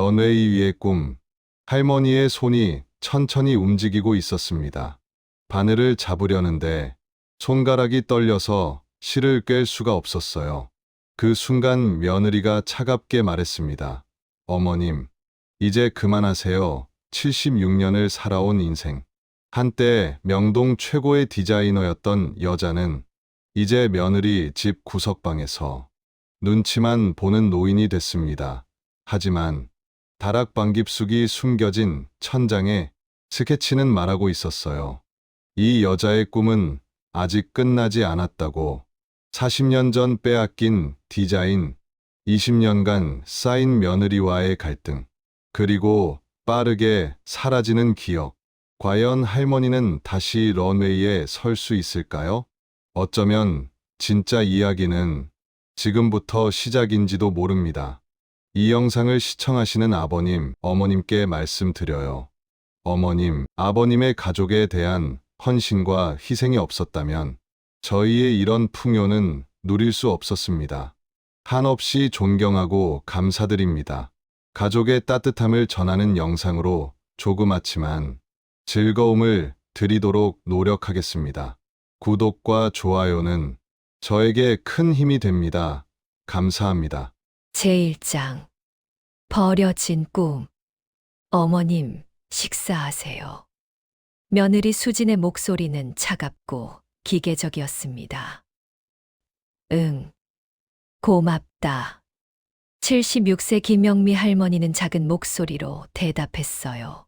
런웨이 위의 꿈. 할머니의 손이 천천히 움직이고 있었습니다. 바늘을 잡으려는데 손가락이 떨려서 실을 꿰 수가 없었어요. 그 순간 며느리가 차갑게 말했습니다. 어머님, 이제 그만하세요. 76년을 살아온 인생. 한때 명동 최고의 디자이너였던 여자는 이제 며느리 집 구석방에서 눈치만 보는 노인이 됐습니다. 하지만 다락방 깊숙이 숨겨진 천장에 스케치는 말하고 있었어요. 이 여자의 꿈은 아직 끝나지 않았다고. 40년 전 빼앗긴 디자인, 20년간 쌓인 며느리와의 갈등, 그리고 빠르게 사라지는 기억. 과연 할머니는 다시 런웨이에 설 수 있을까요? 어쩌면 진짜 이야기는 지금부터 시작인지도 모릅니다. 이 영상을 시청하시는 아버님, 어머님께 말씀드려요. 어머님, 아버님의 가족에 대한 헌신과 희생이 없었다면 저희의 이런 풍요는 누릴 수 없었습니다. 한없이 존경하고 감사드립니다. 가족의 따뜻함을 전하는 영상으로 조그맣지만 즐거움을 드리도록 노력하겠습니다. 구독과 좋아요는 저에게 큰 힘이 됩니다. 감사합니다. 제1장 버려진 꿈. 어머님, 식사하세요. 며느리 수진의 목소리는 차갑고 기계적이었습니다. 응, 고맙다. 76세 김영미 할머니는 작은 목소리로 대답했어요.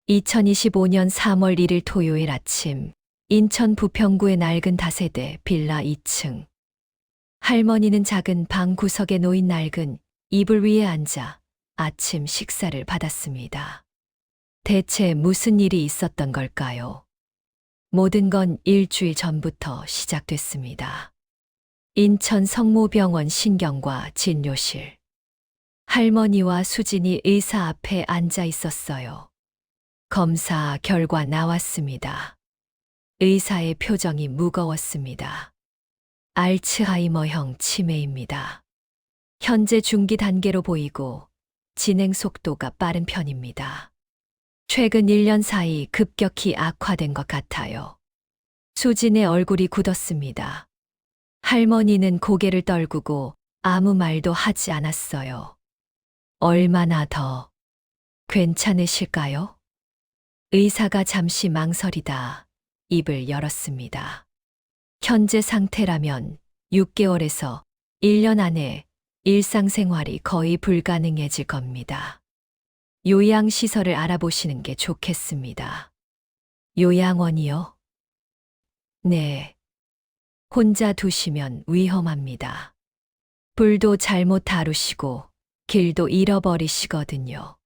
2025년 3월 1일 토요일 아침, 인천 부평구의 낡은 다세대 빌라 2층. 할머니는 작은 방 구석에 놓인 낡은 이불 위에 앉아 아침 식사를 받았습니다. 대체 무슨 일이 있었던 걸까요? 모든 건 일주일 전부터 시작됐습니다. 인천 성모병원 신경과 진료실. 할머니와 수진이 의사 앞에 앉아 있었어요. 검사 결과 나왔습니다. 의사의 표정이 무거웠습니다. 알츠하이머형 치매입니다. 현재 중기 단계로 보이고 진행 속도가 빠른 편입니다. 최근 1년 사이 급격히 악화된 것 같아요. 수진의 얼굴이 굳었습니다. 할머니는 고개를 떨구고 아무 말도 하지 않았어요. 얼마나 더 괜찮으실까요? 의사가 잠시 망설이다 입을 열었습니다. 현재 상태라면 6개월에서 1년 안에 일상생활이 거의 불가능해질 겁니다. 요양시설을 알아보시는 게 좋겠습니다. 요양원이요? 네. 혼자 두시면 위험합니다. 불도 잘못 다루시고 길도 잃어버리시거든요.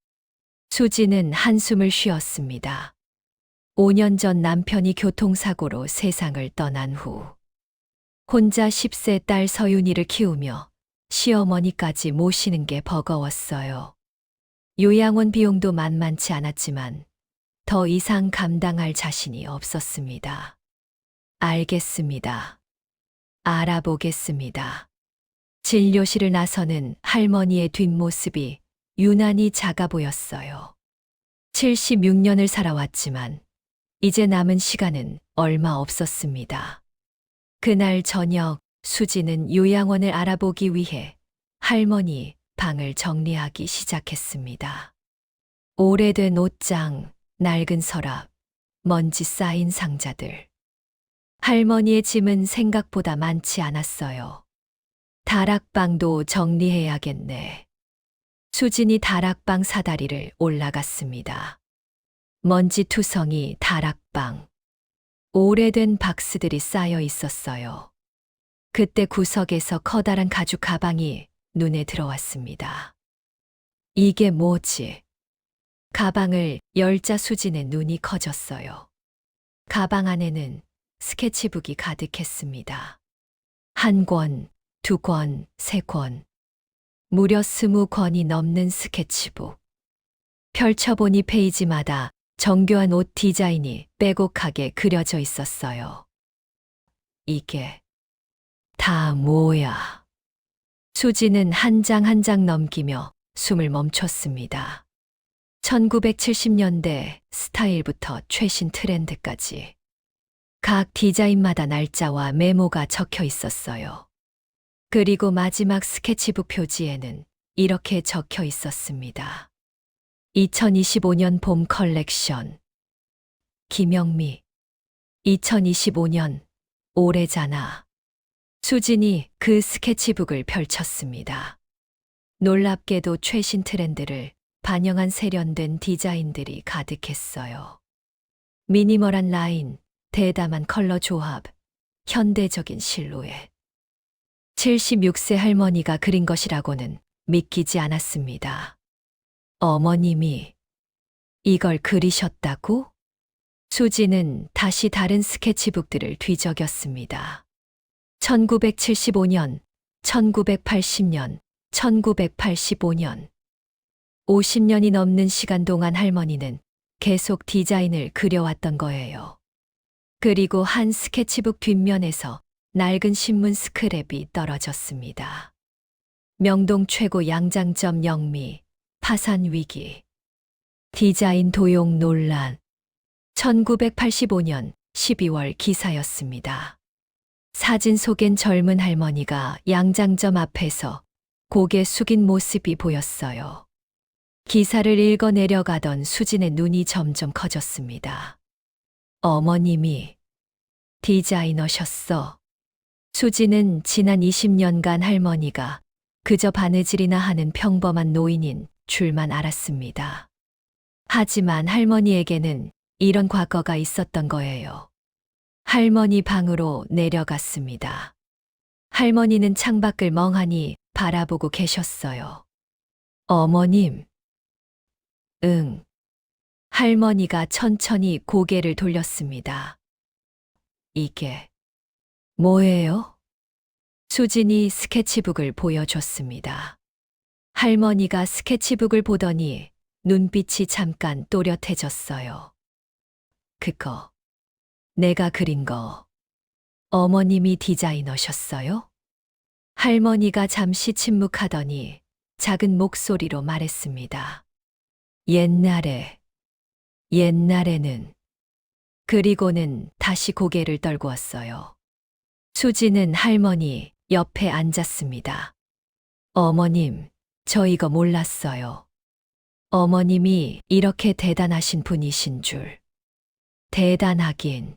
수지는 한숨을 쉬었습니다. 5년 전 남편이 교통사고로 세상을 떠난 후 혼자 10세 딸 서윤이를 키우며 시어머니까지 모시는 게 버거웠어요. 요양원 비용도 만만치 않았지만 더 이상 감당할 자신이 없었습니다. 알겠습니다. 알아보겠습니다. 진료실을 나서는 할머니의 뒷모습이 유난히 작아 보였어요. 76년을 살아왔지만 이제 남은 시간은 얼마 없었습니다. 그날 저녁 수지는 요양원을 알아보기 위해 할머니 방을 정리하기 시작했습니다. 오래된 옷장, 낡은 서랍, 먼지 쌓인 상자들. 할머니의 짐은 생각보다 많지 않았어요. 다락방도 정리해야겠네. 수진이 다락방 사다리를 올라갔습니다. 먼지투성이 다락방. 오래된 박스들이 쌓여 있었어요. 그때 구석에서 커다란 가죽 가방이 눈에 들어왔습니다. 이게 뭐지? 가방을 열자 수진의 눈이 커졌어요. 가방 안에는 스케치북이 가득했습니다. 1권, 2권, 3권. 무려 20권이 넘는 스케치북. 펼쳐보니 페이지마다 정교한 옷 디자인이 빼곡하게 그려져 있었어요. 이게 다 뭐야? 수지는 한 장 한 장 넘기며 숨을 멈췄습니다. 1970년대 스타일부터 최신 트렌드까지 각 디자인마다 날짜와 메모가 적혀 있었어요. 그리고 마지막 스케치북 표지에는 이렇게 적혀 있었습니다. 2025년 봄 컬렉션. 김영미. 2025년 올해잖아. 수진이 그 스케치북을 펼쳤습니다. 놀랍게도 최신 트렌드를 반영한 세련된 디자인들이 가득했어요. 미니멀한 라인, 대담한 컬러 조합, 현대적인 실루엣. 76세 할머니가 그린 것이라고는 믿기지 않았습니다. 어머님이 이걸 그리셨다고? 수지는 다시 다른 스케치북들을 뒤적였습니다. 1975년, 1980년, 1985년. 50년이 넘는 시간 동안 할머니는 계속 디자인을 그려왔던 거예요. 그리고 한 스케치북 뒷면에서 낡은 신문 스크랩이 떨어졌습니다. 명동 최고 양장점 영미, 파산 위기. 디자인 도용 논란. 1985년 12월 기사였습니다. 사진 속엔 젊은 할머니가 양장점 앞에서 고개 숙인 모습이 보였어요. 기사를 읽어 내려가던 수진의 눈이 점점 커졌습니다. 어머님이 디자이너셨어. 수진은 지난 20년간 할머니가 그저 바느질이나 하는 평범한 노인인 줄만 알았습니다. 하지만 할머니에게는 이런 과거가 있었던 거예요. 할머니 방으로 내려갔습니다. 할머니는 창밖을 멍하니 바라보고 계셨어요. 어머님. 응. 할머니가 천천히 고개를 돌렸습니다. 이게 뭐예요? 수진이 스케치북을 보여줬습니다. 할머니가 스케치북을 보더니 눈빛이 잠깐 또렷해졌어요. 그거, 내가 그린 거, 어머님이 디자이너셨어요? 할머니가 잠시 침묵하더니 작은 목소리로 말했습니다. 옛날에는. 그리고는 다시 고개를 떨구었어요. 수지는 할머니 옆에 앉았습니다. 어머님, 저 이거 몰랐어요. 어머님이 이렇게 대단하신 분이신 줄. 대단하긴.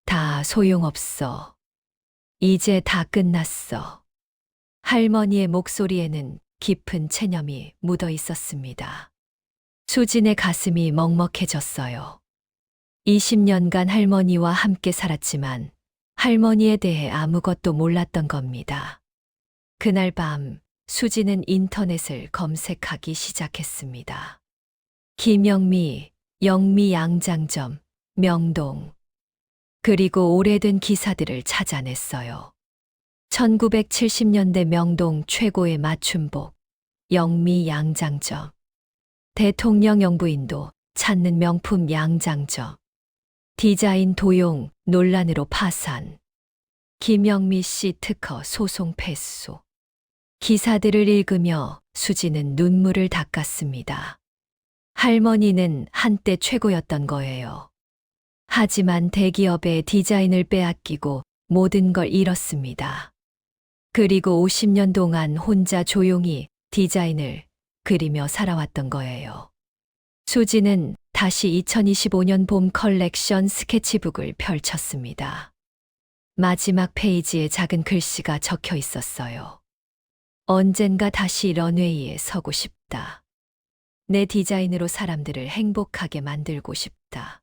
다 소용없어. 이제 다 끝났어. 할머니의 목소리에는 깊은 체념이 묻어 있었습니다. 수진의 가슴이 먹먹해졌어요. 20년간 할머니와 함께 살았지만 할머니에 대해 아무것도 몰랐던 겁니다. 그날 밤 수지는 인터넷을 검색하기 시작했습니다. 김영미, 영미 양장점, 명동. 그리고 오래된 기사들을 찾아냈어요. 1970년대 명동 최고의 맞춤복, 영미 양장점. 대통령 영부인도 찾는 명품 양장점. 디자인 도용 논란으로 파산. 김영미 씨 특허 소송 패소. 기사들을 읽으며 수지는 눈물을 닦았습니다. 할머니는 한때 최고였던 거예요. 하지만 대기업의 디자인을 빼앗기고 모든 걸 잃었습니다. 그리고 50년 동안 혼자 조용히 디자인을 그리며 살아왔던 거예요. 수지는 다시 2025년 봄 컬렉션 스케치북을 펼쳤습니다. 마지막 페이지에 작은 글씨가 적혀 있었어요. 언젠가 다시 런웨이에 서고 싶다. 내 디자인으로 사람들을 행복하게 만들고 싶다.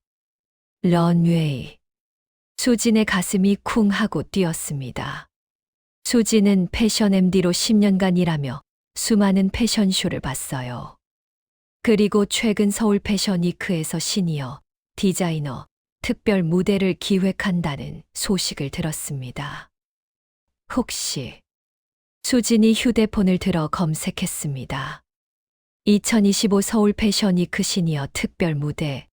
런웨이. 수진의 가슴이 쿵 하고 뛰었습니다. 수진은 패션 MD로 10년간 일하며 수많은 패션쇼를 봤어요. 그리고 최근 서울 패션위크에서 시니어 디자이너 특별 무대를 기획한다는 소식을 들었습니다. 혹시 수진이 휴대폰을 들어 검색했습니다. 2025 서울 패션위크 시니어 특별 무대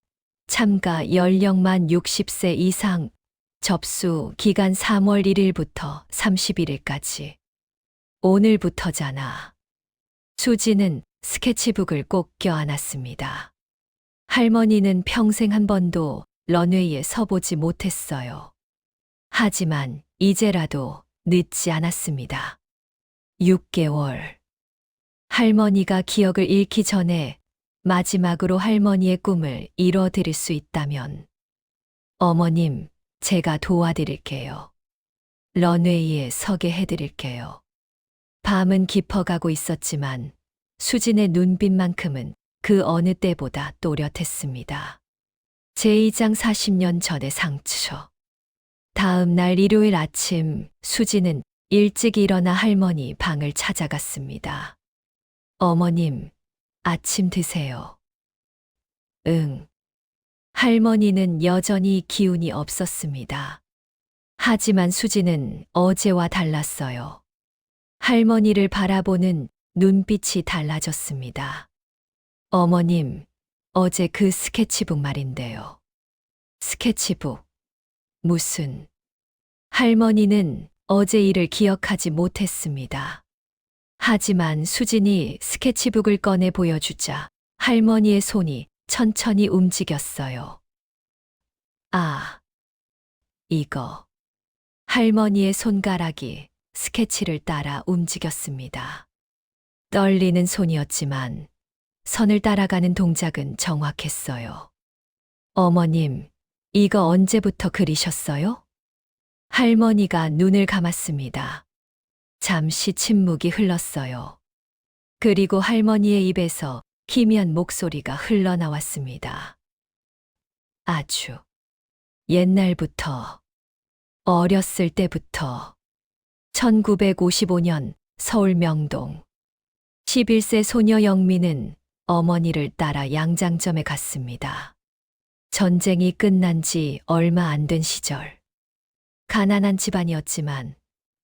참가 연령만 60세 이상 접수 기간 3월 1일부터 31일까지. 오늘부터잖아. 수지는 스케치북을 꼭 껴안았습니다. 할머니는 평생 한 번도 런웨이에 서보지 못했어요. 하지만 이제라도 늦지 않았습니다. 6개월. 할머니가 기억을 잃기 전에 마지막으로 할머니의 꿈을 이뤄드릴 수 있다면, 어머님, 제가 도와드릴게요. 런웨이에 서게 해드릴게요. 밤은 깊어가고 있었지만 수진의 눈빛만큼은 그 어느 때보다 또렷했습니다. 제2장 40년 전의 상처. 다음 날 일요일 아침 수진은 일찍 일어나 할머니 방을 찾아갔습니다. 어머님, 아침 드세요. 응. 할머니는 여전히 기운이 없었습니다. 하지만 수진은 어제와 달랐어요. 할머니를 바라보는 눈빛이 달라졌습니다. 어머님, 어제 그 스케치북 말인데요. 스케치북. 무슨. 할머니는 어제 일을 기억하지 못했습니다. 하지만 수진이 스케치북을 꺼내 보여주자 할머니의 손이 천천히 움직였어요. 아, 이거. 할머니의 손가락이 스케치를 따라 움직였습니다. 떨리는 손이었지만 선을 따라가는 동작은 정확했어요. 어머님, 이거 언제부터 그리셨어요? 할머니가 눈을 감았습니다. 잠시 침묵이 흘렀어요. 그리고 할머니의 입에서 희미한 목소리가 흘러나왔습니다. 아주 옛날부터, 어렸을 때부터. 1955년 서울 명동. 11세 소녀 영미는 어머니를 따라 양장점에 갔습니다. 전쟁이 끝난 지 얼마 안 된 시절. 가난한 집안이었지만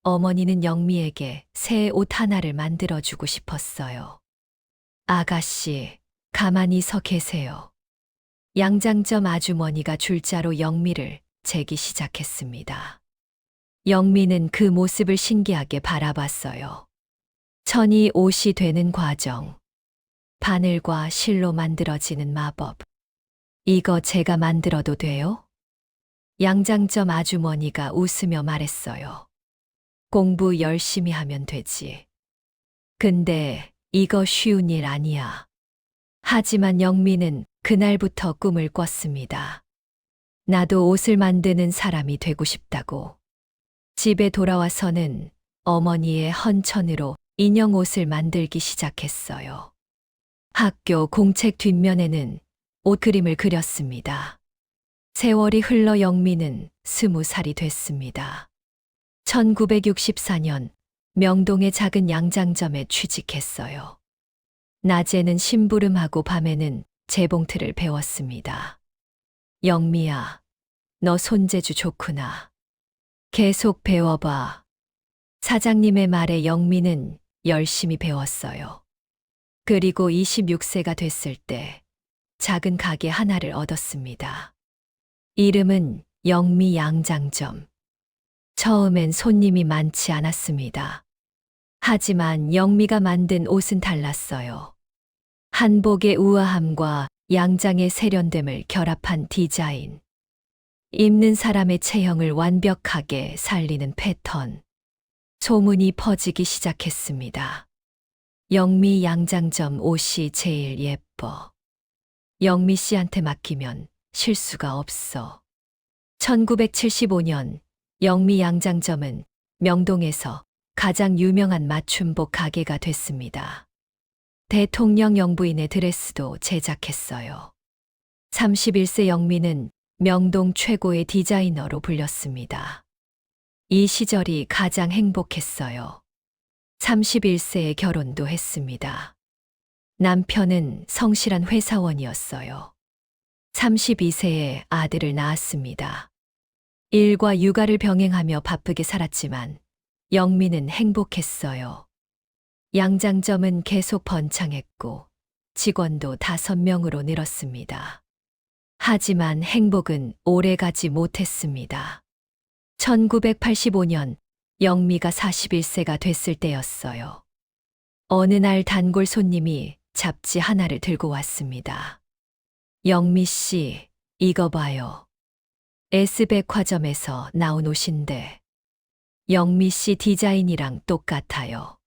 어머니는 영미에게 새 옷 하나를 만들어주고 싶었어요. 아가씨, 가만히 서 계세요. 양장점 아주머니가 줄자로 영미를 재기 시작했습니다. 영미는 그 모습을 신기하게 바라봤어요. 천이 옷이 되는 과정. 바늘과 실로 만들어지는 마법. 이거 제가 만들어도 돼요? 양장점 아주머니가 웃으며 말했어요. 공부 열심히 하면 되지. 근데 이거 쉬운 일 아니야. 하지만 영미는 그날부터 꿈을 꿨습니다. 나도 옷을 만드는 사람이 되고 싶다고. 집에 돌아와서는 어머니의 헌천으로 인형 옷을 만들기 시작했어요. 학교 공책 뒷면에는 옷 그림을 그렸습니다. 세월이 흘러 영미는 20살이 됐습니다. 1964년 명동의 작은 양장점에 취직했어요. 낮에는 심부름하고 밤에는 재봉틀을 배웠습니다. 영미야, 너 손재주 좋구나. 계속 배워봐. 사장님의 말에 영미는 열심히 배웠어요. 그리고 26세가 됐을 때 작은 가게 하나를 얻었습니다. 이름은 영미 양장점. 처음엔 손님이 많지 않았습니다. 하지만 영미가 만든 옷은 달랐어요. 한복의 우아함과 양장의 세련됨을 결합한 디자인. 입는 사람의 체형을 완벽하게 살리는 패턴. 소문이 퍼지기 시작했습니다. 영미 양장점 옷이 제일 예뻐. 영미 씨한테 맡기면 실수가 없어. 1975년 영미 양장점은 명동에서 가장 유명한 맞춤복 가게가 됐습니다. 대통령 영부인의 드레스도 제작했어요. 31세 영미는 명동 최고의 디자이너로 불렸습니다. 이 시절이 가장 행복했어요. 31세에 결혼도 했습니다. 남편은 성실한 회사원이었어요. 32세에 아들을 낳았습니다. 일과 육아를 병행하며 바쁘게 살았지만 영미는 행복했어요. 양장점은 계속 번창했고 직원도 5명으로 늘었습니다. 하지만 행복은 오래가지 못했습니다. 1985년 영미가 41세가 됐을 때였어요. 어느 날 단골 손님이 잡지 하나를 들고 왔습니다. 영미 씨, 이거 봐요. S백화점에서 나온 옷인데 영미 씨 디자인이랑 똑같아요.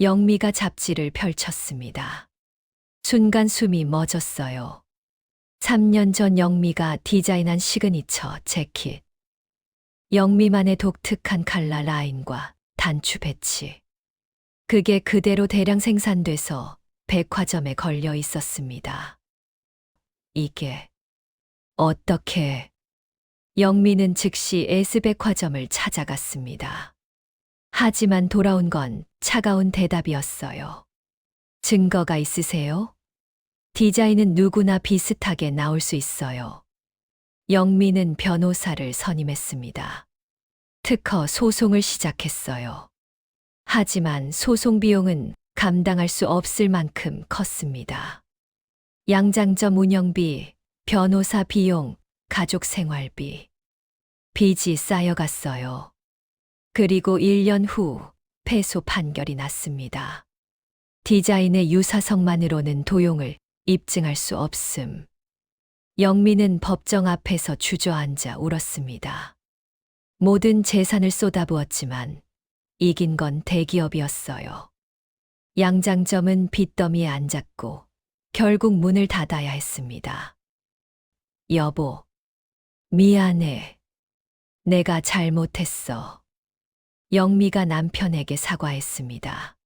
영미가 잡지를 펼쳤습니다. 순간 숨이 멎었어요. 3년 전 영미가 디자인한 시그니처 재킷. 영미만의 독특한 칼라 라인과 단추 배치. 그게 그대로 대량 생산돼서 백화점에 걸려 있었습니다. 이게 어떻게? 영미는 즉시 S백화점을 찾아갔습니다. 하지만 돌아온 건 차가운 대답이었어요. 증거가 있으세요? 디자인은 누구나 비슷하게 나올 수 있어요. 영미는 변호사를 선임했습니다. 특허 소송을 시작했어요. 하지만 소송 비용은 감당할 수 없을 만큼 컸습니다. 양장점 운영비, 변호사 비용, 가족 생활비. 빚이 쌓여갔어요. 그리고 1년 후 패소 판결이 났습니다. 디자인의 유사성만으로는 도용을 입증할 수 없음. 영미는 법정 앞에서 주저앉아 울었습니다. 모든 재산을 쏟아부었지만 이긴 건 대기업이었어요. 양장점은 빚더미에 앉았고 결국 문을 닫아야 했습니다. 여보, 미안해. 내가 잘못했어. 영미가 남편에게 사과했습니다.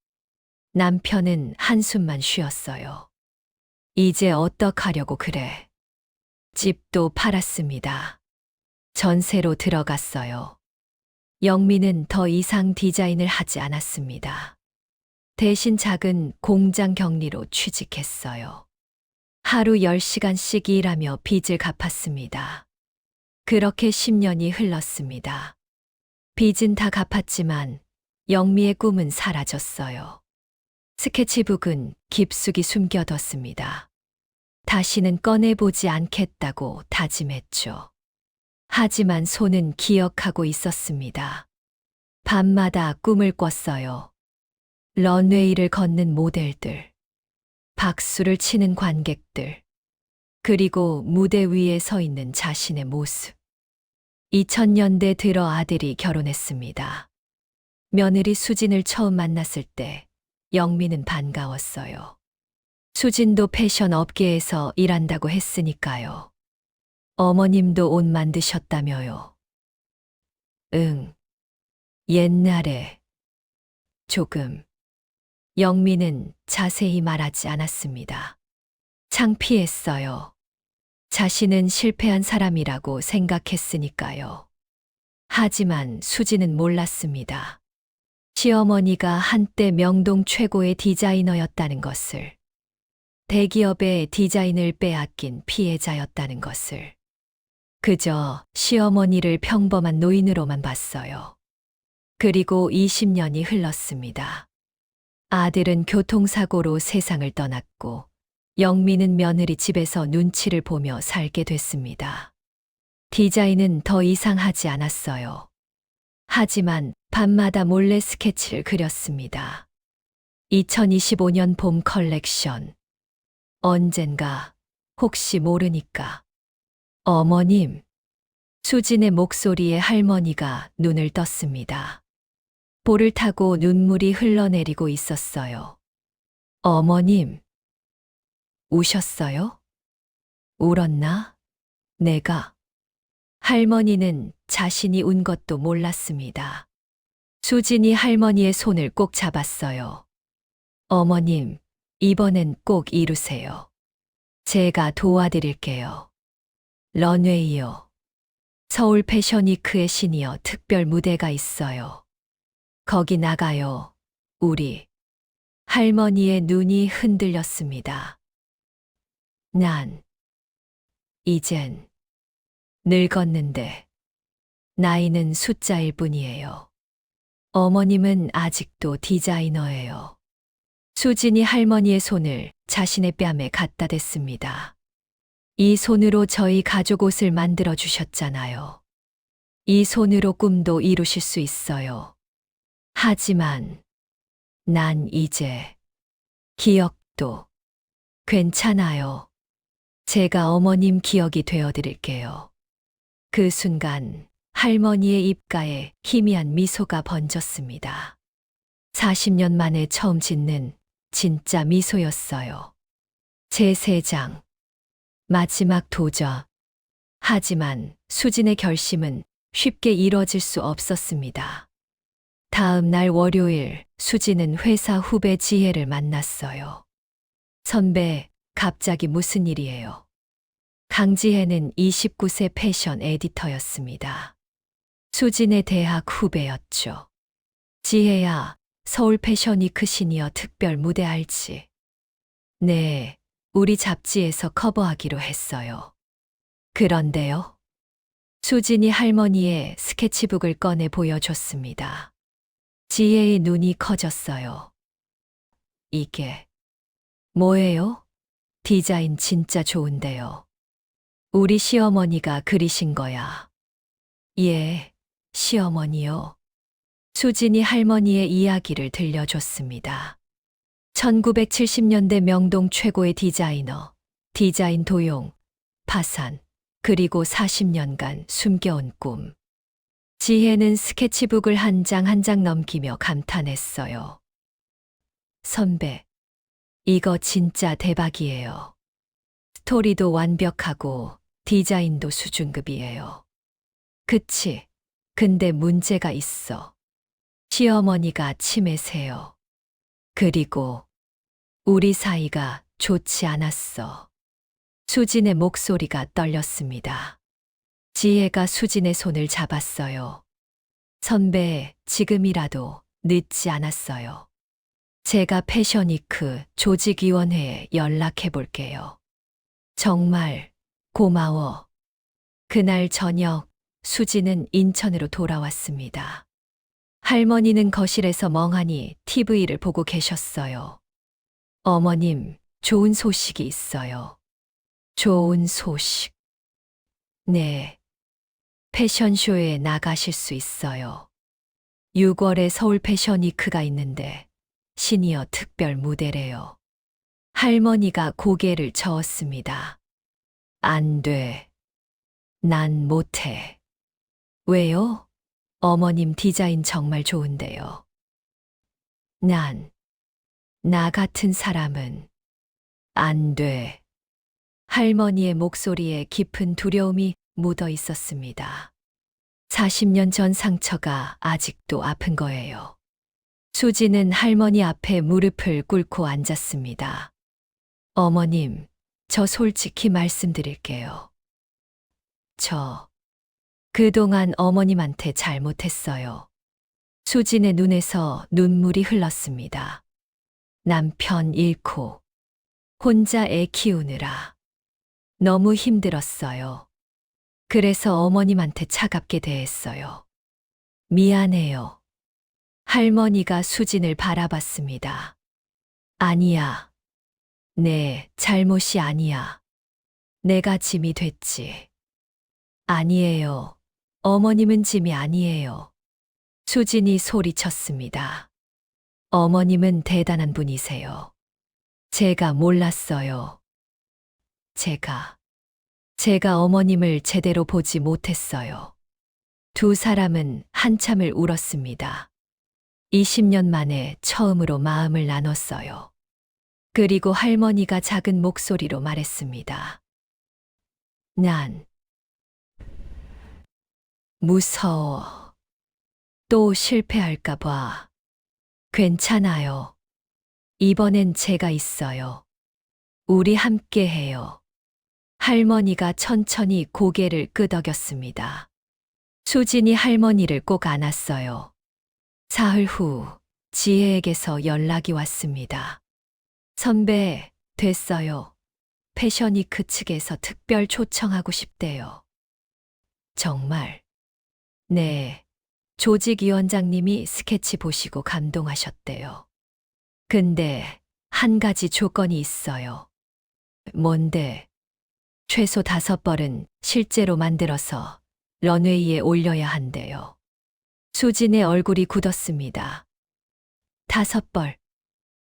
남편은 한숨만 쉬었어요. 이제 어떡하려고 그래? 집도 팔았습니다. 전세로 들어갔어요. 영미는 더 이상 디자인을 하지 않았습니다. 대신 작은 공장 격리로 취직했어요. 하루 10시간씩 일하며 빚을 갚았습니다. 그렇게 10년이 흘렀습니다. 빚은 다 갚았지만 영미의 꿈은 사라졌어요. 스케치북은 깊숙이 숨겨뒀습니다. 다시는 꺼내보지 않겠다고 다짐했죠. 하지만 손은 기억하고 있었습니다. 밤마다 꿈을 꿨어요. 런웨이를 걷는 모델들, 박수를 치는 관객들, 그리고 무대 위에 서 있는 자신의 모습. 2000년대 들어 아들이 결혼했습니다. 며느리 수진을 처음 만났을 때 영미는 반가웠어요. 수진도 패션 업계에서 일한다고 했으니까요. 어머님도 옷 만드셨다며요. 응. 옛날에. 조금. 영미는 자세히 말하지 않았습니다. 창피했어요. 자신은 실패한 사람이라고 생각했으니까요. 하지만 수지는 몰랐습니다. 시어머니가 한때 명동 최고의 디자이너였다는 것을, 대기업의 디자인을 빼앗긴 피해자였다는 것을. 그저 시어머니를 평범한 노인으로만 봤어요. 그리고 20년이 흘렀습니다. 아들은 교통사고로 세상을 떠났고 영미는 며느리 집에서 눈치를 보며 살게 됐습니다. 디자인은 더 이상 하지 않았어요. 하지만 밤마다 몰래 스케치를 그렸습니다. 2025년 봄 컬렉션. 언젠가, 혹시 모르니까. 어머님. 수진의 목소리에 할머니가 눈을 떴습니다. 볼을 타고 눈물이 흘러내리고 있었어요. 어머님. 우셨어요? 울었나? 내가. 할머니는 자신이 운 것도 몰랐습니다. 수진이 할머니의 손을 꼭 잡았어요. 어머님, 이번엔 꼭 이루세요. 제가 도와드릴게요. 런웨이요. 서울 패션위크의 시니어 특별 무대가 있어요. 거기 나가요, 우리. 할머니의 눈이 흔들렸습니다. 난 이젠 늙었는데 나이는 숫자일 뿐이에요. 어머님은 아직도 디자이너예요. 수진이 할머니의 손을 자신의 뺨에 갖다 댔습니다. 이 손으로 저희 가족 옷을 만들어 주셨잖아요. 이 손으로 꿈도 이루실 수 있어요. 하지만 난 이제 기억도 괜찮아요. 제가 어머님 기억이 되어 드릴게요. 그 순간 할머니의 입가에 희미한 미소가 번졌습니다. 40년 만에 처음 짓는 진짜 미소였어요. 제 세장, 마지막 도전. 하지만 수진의 결심은 쉽게 이뤄질 수 없었습니다. 다음 날 월요일, 수진은 회사 후배 지혜를 만났어요. 선배, 갑자기 무슨 일이에요? 강지혜는 29세 패션 에디터였습니다. 수진의 대학 후배였죠. 지혜야, 서울 패션위크 시니어 특별 무대 알지? 네, 우리 잡지에서 커버하기로 했어요. 그런데요? 수진이 할머니의 스케치북을 꺼내 보여줬습니다. 지혜의 눈이 커졌어요. 이게 뭐예요? 디자인 진짜 좋은데요. 우리 시어머니가 그리신 거야. 예, 시어머니요. 수진이 할머니의 이야기를 들려줬습니다. 1970년대 명동 최고의 디자이너, 디자인 도용, 파산, 그리고 40년간 숨겨온 꿈. 지혜는 스케치북을 한 장 한 장 넘기며 감탄했어요. 선배, 이거 진짜 대박이에요. 스토리도 완벽하고 디자인도 수준급이에요. 그치? 근데 문제가 있어. 시어머니가 치매세요. 그리고 우리 사이가 좋지 않았어. 수진의 목소리가 떨렸습니다. 지혜가 수진의 손을 잡았어요. 선배, 지금이라도 늦지 않았어요. 제가 패션위크 조직위원회에 연락해 볼게요. 정말 고마워. 그날 저녁, 수진은 인천으로 돌아왔습니다. 할머니는 거실에서 멍하니 TV를 보고 계셨어요. 어머님, 좋은 소식이 있어요. 좋은 소식. 네. 패션쇼에 나가실 수 있어요. 6월에 서울 패션위크가 있는데 시니어 특별 무대래요. 할머니가 고개를 저었습니다. 안 돼. 난 못해. 왜요? 어머님 디자인 정말 좋은데요. 나 같은 사람은 안 돼. 할머니의 목소리에 깊은 두려움이 묻어 있었습니다. 40년 전 상처가 아직도 아픈 거예요. 수지는 할머니 앞에 무릎을 꿇고 앉았습니다. 어머님, 저 솔직히 말씀드릴게요. 저 그동안 어머님한테 잘못했어요. 수진의 눈에서 눈물이 흘렀습니다. 남편 잃고 혼자 애 키우느라 너무 힘들었어요. 그래서 어머님한테 차갑게 대했어요. 미안해요. 할머니가 수진을 바라봤습니다. 아니야. 내 잘못이 아니야. 내가 짐이 됐지. 아니에요. 어머님은 짐이 아니에요. 수진이 소리쳤습니다. 어머님은 대단한 분이세요. 제가 몰랐어요. 제가 어머님을 제대로 보지 못했어요. 두 사람은 한참을 울었습니다. 20년 만에 처음으로 마음을 나눴어요. 그리고 할머니가 작은 목소리로 말했습니다. 난 무서워. 또 실패할까 봐. 괜찮아요. 이번엔 제가 있어요. 우리 함께 해요. 할머니가 천천히 고개를 끄덕였습니다. 수진이 할머니를 꼭 안았어요. 사흘 후 지혜에게서 연락이 왔습니다. 선배, 됐어요. 패션위크 측에서 특별 초청하고 싶대요. 정말? 네. 조직위원장님이 스케치 보시고 감동하셨대요. 근데 한 가지 조건이 있어요. 뭔데? 최소 5벌은 실제로 만들어서 런웨이에 올려야 한대요. 수진의 얼굴이 굳었습니다. 5벌.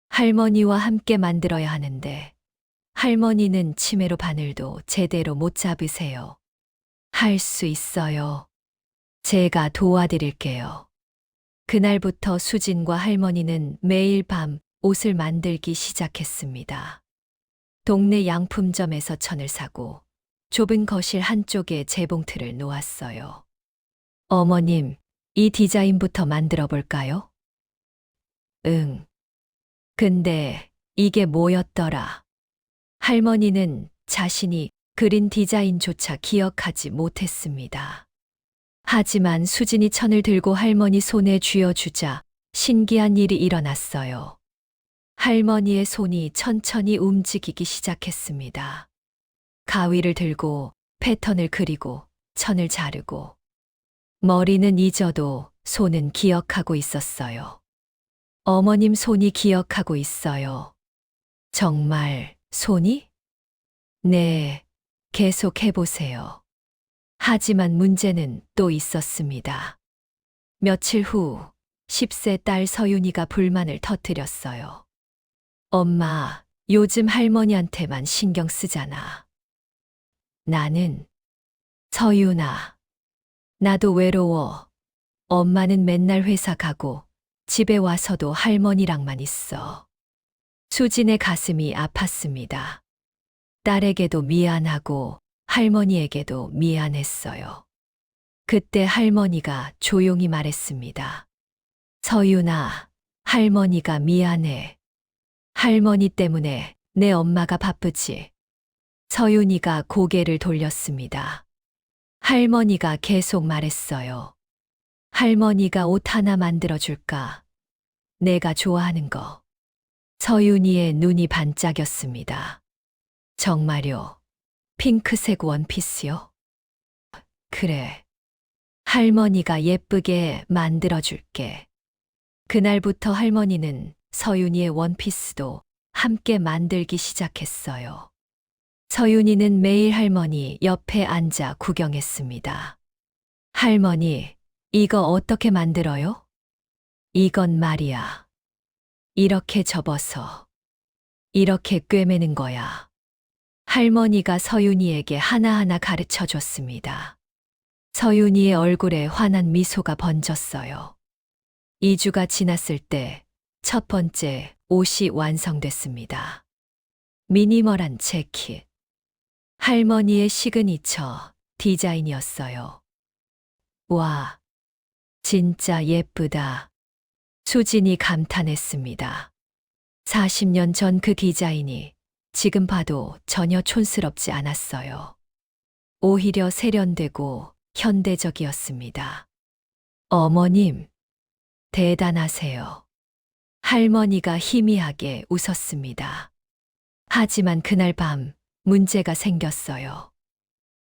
할머니와 함께 만들어야 하는데 할머니는 치매로 바늘도 제대로 못 잡으세요. 할 수 있어요. 제가 도와드릴게요. 그날부터 수진과 할머니는 매일 밤 옷을 만들기 시작했습니다. 동네 양품점에서 천을 사고 좁은 거실 한쪽에 재봉틀을 놓았어요. 어머님, 이 디자인부터 만들어 볼까요? 응. 근데 이게 뭐였더라? 할머니는 자신이 그린 디자인조차 기억하지 못했습니다. 하지만 수진이 천을 들고 할머니 손에 쥐어주자 신기한 일이 일어났어요. 할머니의 손이 천천히 움직이기 시작했습니다. 가위를 들고 패턴을 그리고 천을 자르고 머리는 잊어도 손은 기억하고 있었어요. 어머님 손이 기억하고 있어요. 정말 손이? 네, 계속 해보세요. 하지만 문제는 또 있었습니다. 며칠 후 10세 딸 서윤이가 불만을 터뜨렸어요. 엄마, 요즘 할머니한테만 신경 쓰잖아. 나는, 서윤아, 나도 외로워. 엄마는 맨날 회사 가고 집에 와서도 할머니랑만 있어. 수진의 가슴이 아팠습니다. 딸에게도 미안하고 할머니에게도 미안했어요. 그때 할머니가 조용히 말했습니다. 서윤아, 할머니가 미안해. 할머니 때문에 내 엄마가 바쁘지. 서윤이가 고개를 돌렸습니다. 할머니가 계속 말했어요. 할머니가 옷 하나 만들어줄까? 내가 좋아하는 거. 서윤이의 눈이 반짝였습니다. 정말요? 핑크색 원피스요? 그래. 할머니가 예쁘게 만들어줄게. 그날부터 할머니는 서윤이의 원피스도 함께 만들기 시작했어요. 서윤이는 매일 할머니 옆에 앉아 구경했습니다. 할머니, 이거 어떻게 만들어요? 이건 말이야. 이렇게 접어서 이렇게 꿰매는 거야. 할머니가 서윤이에게 하나하나 가르쳐 줬습니다. 서윤이의 얼굴에 환한 미소가 번졌어요. 2주가 지났을 때 첫 번째 옷이 완성됐습니다. 미니멀한 재킷. 할머니의 시그니처 디자인이었어요. 와, 진짜 예쁘다. 수진이 감탄했습니다. 40년 전 그 디자인이 지금 봐도 전혀 촌스럽지 않았어요. 오히려 세련되고 현대적이었습니다. 어머님, 대단하세요. 할머니가 희미하게 웃었습니다. 하지만 그날 밤 문제가 생겼어요.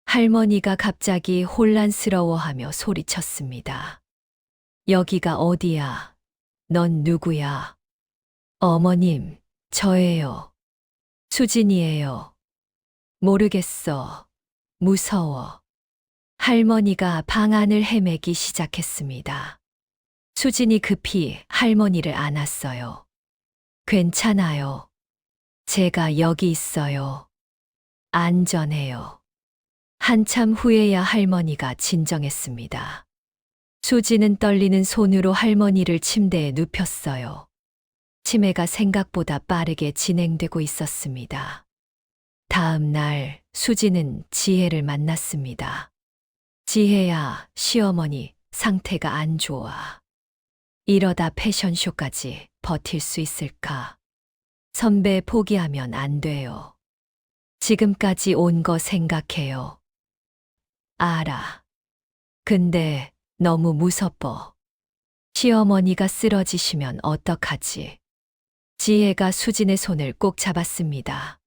할머니가 갑자기 혼란스러워하며 소리쳤습니다. 여기가 어디야? 넌 누구야? 어머님, 저예요. 수진이에요. 모르겠어. 무서워. 할머니가 방 안을 헤매기 시작했습니다. 수진이 급히 할머니를 안았어요. 괜찮아요. 제가 여기 있어요. 안전해요. 한참 후에야 할머니가 진정했습니다. 수진은 떨리는 손으로 할머니를 침대에 눕혔어요. 치매가 생각보다 빠르게 진행되고 있었습니다. 다음 날 수진은 지혜를 만났습니다. 지혜야, 시어머니 상태가 안 좋아. 이러다 패션쇼까지 버틸 수 있을까? 선배 포기하면 안 돼요. 지금까지 온 거 생각해요. 알아. 근데 너무 무섭어. 시어머니가 쓰러지시면 어떡하지? 지혜가 수진의 손을 꼭 잡았습니다.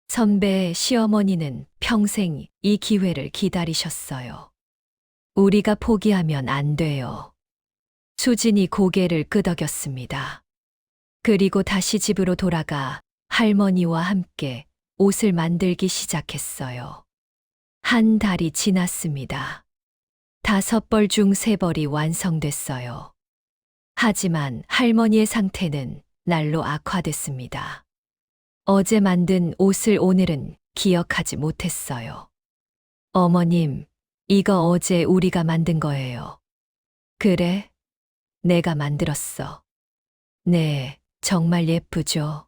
선배 시어머니는 평생 이 기회를 기다리셨어요. 우리가 포기하면 안 돼요. 수진이 고개를 끄덕였습니다. 그리고 다시 집으로 돌아가 할머니와 함께 옷을 만들기 시작했어요. 한 달이 지났습니다. 5벌 중 3벌이 완성됐어요. 하지만 할머니의 상태는 날로 악화됐습니다. 어제 만든 옷을 오늘은 기억하지 못했어요. 어머님, 이거 어제 우리가 만든 거예요. 그래? 내가 만들었어. 네, 정말 예쁘죠?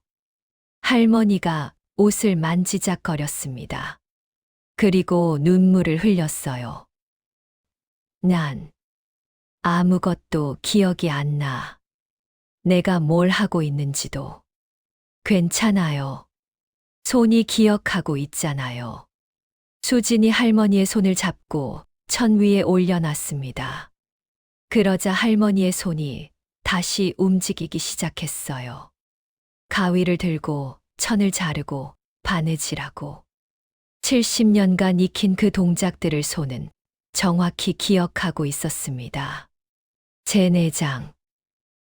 할머니가 옷을 만지작거렸습니다. 그리고 눈물을 흘렸어요. 난 아무것도 기억이 안 나. 내가 뭘 하고 있는지도. 괜찮아요. 손이 기억하고 있잖아요. 수진이 할머니의 손을 잡고 천 위에 올려놨습니다. 그러자 할머니의 손이 다시 움직이기 시작했어요. 가위를 들고 천을 자르고 바느질하고 70년간 익힌 그 동작들을 손은 정확히 기억하고 있었습니다. 재내장,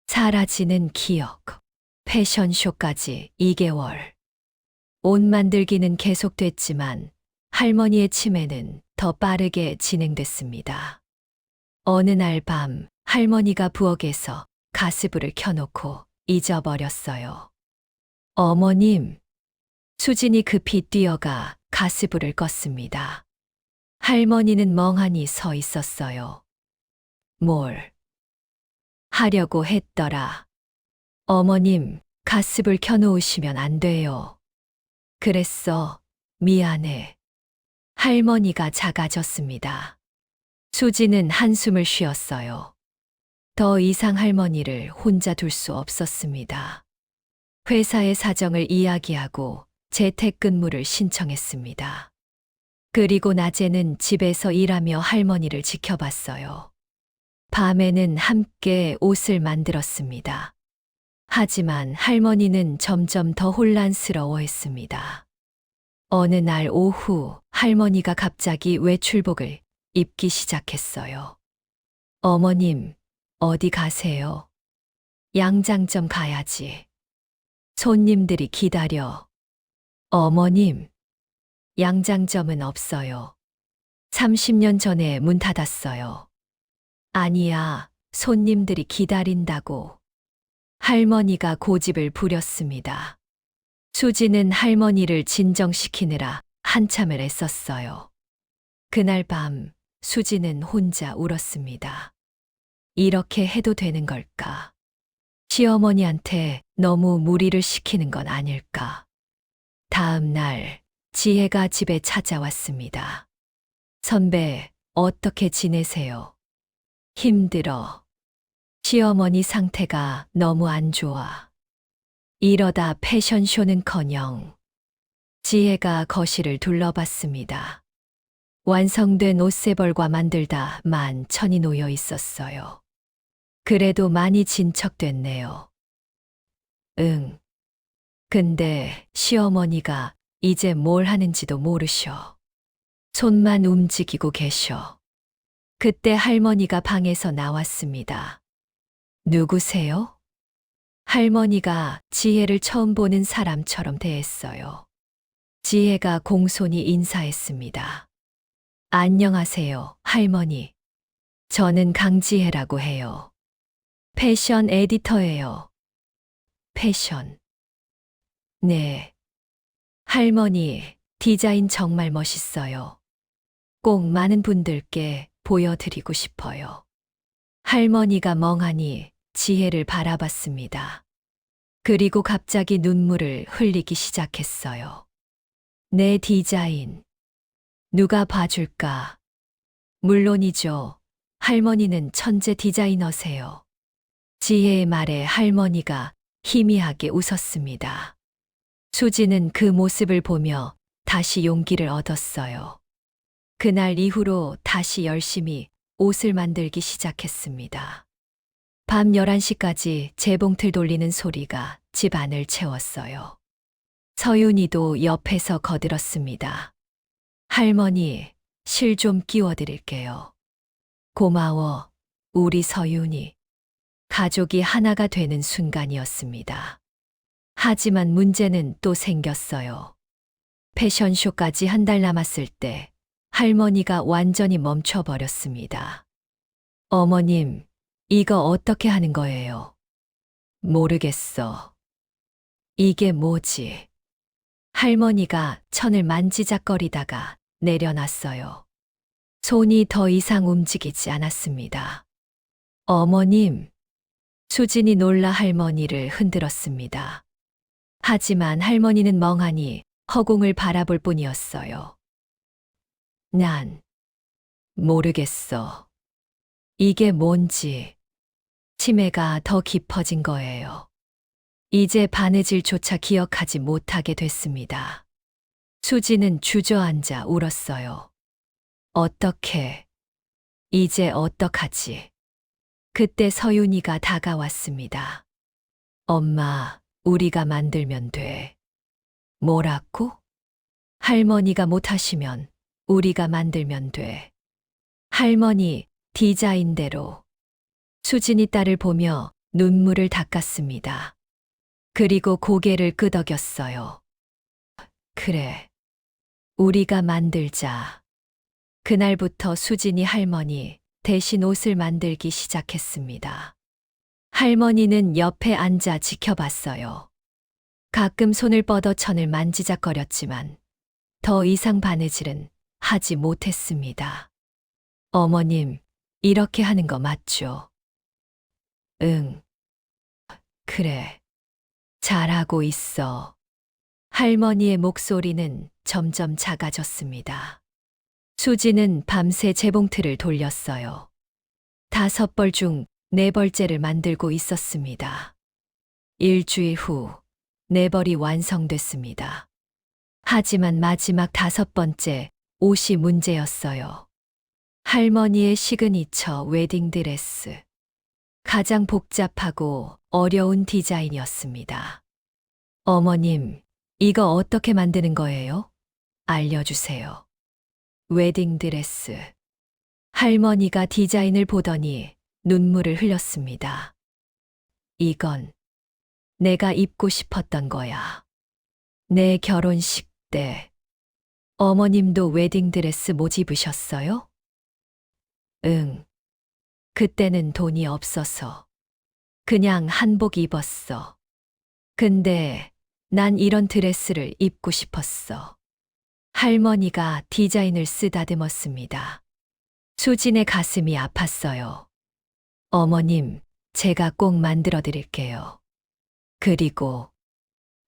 사라지는 기억, 패션쇼까지 2개월. 옷 만들기는 계속됐지만 할머니의 치매는 더 빠르게 진행됐습니다. 어느 날 밤 할머니가 부엌에서 가스불을 켜놓고 잊어버렸어요. 어머님, 수진이 급히 뛰어가 가스불을 껐습니다. 할머니는 멍하니 서 있었어요. 뭘 하려고 했더라. 어머님, 가스불 켜놓으시면 안 돼요. 그랬어. 미안해. 할머니가 작아졌습니다. 수지는 한숨을 쉬었어요. 더 이상 할머니를 혼자 둘 수 없었습니다. 회사의 사정을 이야기하고 재택근무를 신청했습니다. 그리고 낮에는 집에서 일하며 할머니를 지켜봤어요. 밤에는 함께 옷을 만들었습니다. 하지만 할머니는 점점 더 혼란스러워했습니다. 어느 날 오후 할머니가 갑자기 외출복을 입기 시작했어요. 어머님, 어디 가세요? 양장점 가야지. 손님들이 기다려. 어머님, 양장점은 없어요. 30년 전에 문 닫았어요. 아니야, 손님들이 기다린다고. 할머니가 고집을 부렸습니다. 수지는 할머니를 진정시키느라 한참을 애썼어요. 그날 밤 수지는 혼자 울었습니다. 이렇게 해도 되는 걸까? 시어머니한테 너무 무리를 시키는 건 아닐까? 다음 날 지혜가 집에 찾아왔습니다. 선배, 어떻게 지내세요? 힘들어. 시어머니 상태가 너무 안 좋아. 이러다 패션쇼는커녕. 지혜가 거실을 둘러봤습니다. 완성된 옷세벌과 만들다 10,000이 놓여 있었어요. 그래도 많이 진척됐네요. 응. 근데 시어머니가 이제 뭘 하는지도 모르셔. 손만 움직이고 계셔. 그때 할머니가 방에서 나왔습니다. 누구세요? 할머니가 지혜를 처음 보는 사람처럼 대했어요. 지혜가 공손히 인사했습니다. 안녕하세요, 할머니. 저는 강지혜라고 해요. 패션 에디터예요. 패션. 네. 할머니, 디자인 정말 멋있어요. 꼭 많은 분들께 보여드리고 싶어요. 할머니가 멍하니 지혜를 바라봤습니다. 그리고 갑자기 눈물을 흘리기 시작했어요. 내 디자인. 누가 봐줄까? 물론이죠. 할머니는 천재 디자이너세요. 지혜의 말에 할머니가 희미하게 웃었습니다. 수지는 그 모습을 보며 다시 용기를 얻었어요. 그날 이후로 다시 열심히 옷을 만들기 시작했습니다. 밤 11시까지 재봉틀 돌리는 소리가 집 안을 채웠어요. 서윤이도 옆에서 거들었습니다. 할머니, 실 좀 끼워드릴게요. 고마워, 우리 서윤이. 가족이 하나가 되는 순간이었습니다. 하지만 문제는 또 생겼어요. 패션쇼까지 한 달 남았을 때 할머니가 완전히 멈춰버렸습니다. 어머님, 이거 어떻게 하는 거예요? 모르겠어. 이게 뭐지? 할머니가 천을 만지작거리다가 내려놨어요. 손이 더 이상 움직이지 않았습니다. 어머님, 수진이 놀라 할머니를 흔들었습니다. 하지만 할머니는 멍하니 허공을 바라볼 뿐이었어요. 난 모르겠어. 이게 뭔지. 치매가 더 깊어진 거예요. 이제 바느질조차 기억하지 못하게 됐습니다. 수지는 주저앉아 울었어요. 어떻게, 이제 어떡하지? 그때 서윤이가 다가왔습니다. 엄마, 우리가 만들면 돼. 뭐라고? 할머니가 못하시면 우리가 만들면 돼. 할머니, 디자인대로. 수진이 딸을 보며 눈물을 닦았습니다. 그리고 고개를 끄덕였어요. 그래. 우리가 만들자. 그날부터 수진이 할머니 대신 옷을 만들기 시작했습니다. 할머니는 옆에 앉아 지켜봤어요. 가끔 손을 뻗어 천을 만지작거렸지만 더 이상 바느질은 하지 못했습니다. 어머님, 이렇게 하는 거 맞죠? 응. 그래. 잘하고 있어. 할머니의 목소리는 점점 작아졌습니다. 수지는 밤새 재봉틀을 돌렸어요. 5벌 중 4벌째를 만들고 있었습니다. 일주일 후 4벌이 완성됐습니다. 하지만 마지막 5번째 옷이 문제였어요. 할머니의 시그니처 웨딩드레스. 가장 복잡하고 어려운 디자인이었습니다. 어머님, 이거 어떻게 만드는 거예요? 알려주세요. 웨딩드레스. 할머니가 디자인을 보더니 눈물을 흘렸습니다. 이건 내가 입고 싶었던 거야. 내 결혼식 때. 어머님도 웨딩드레스 못 입으셨어요? 응. 그때는 돈이 없어서 그냥 한복 입었어. 근데 난 이런 드레스를 입고 싶었어. 할머니가 디자인을 쓰다듬었습니다. 수진의 가슴이 아팠어요. 어머님, 제가 꼭 만들어 드릴게요. 그리고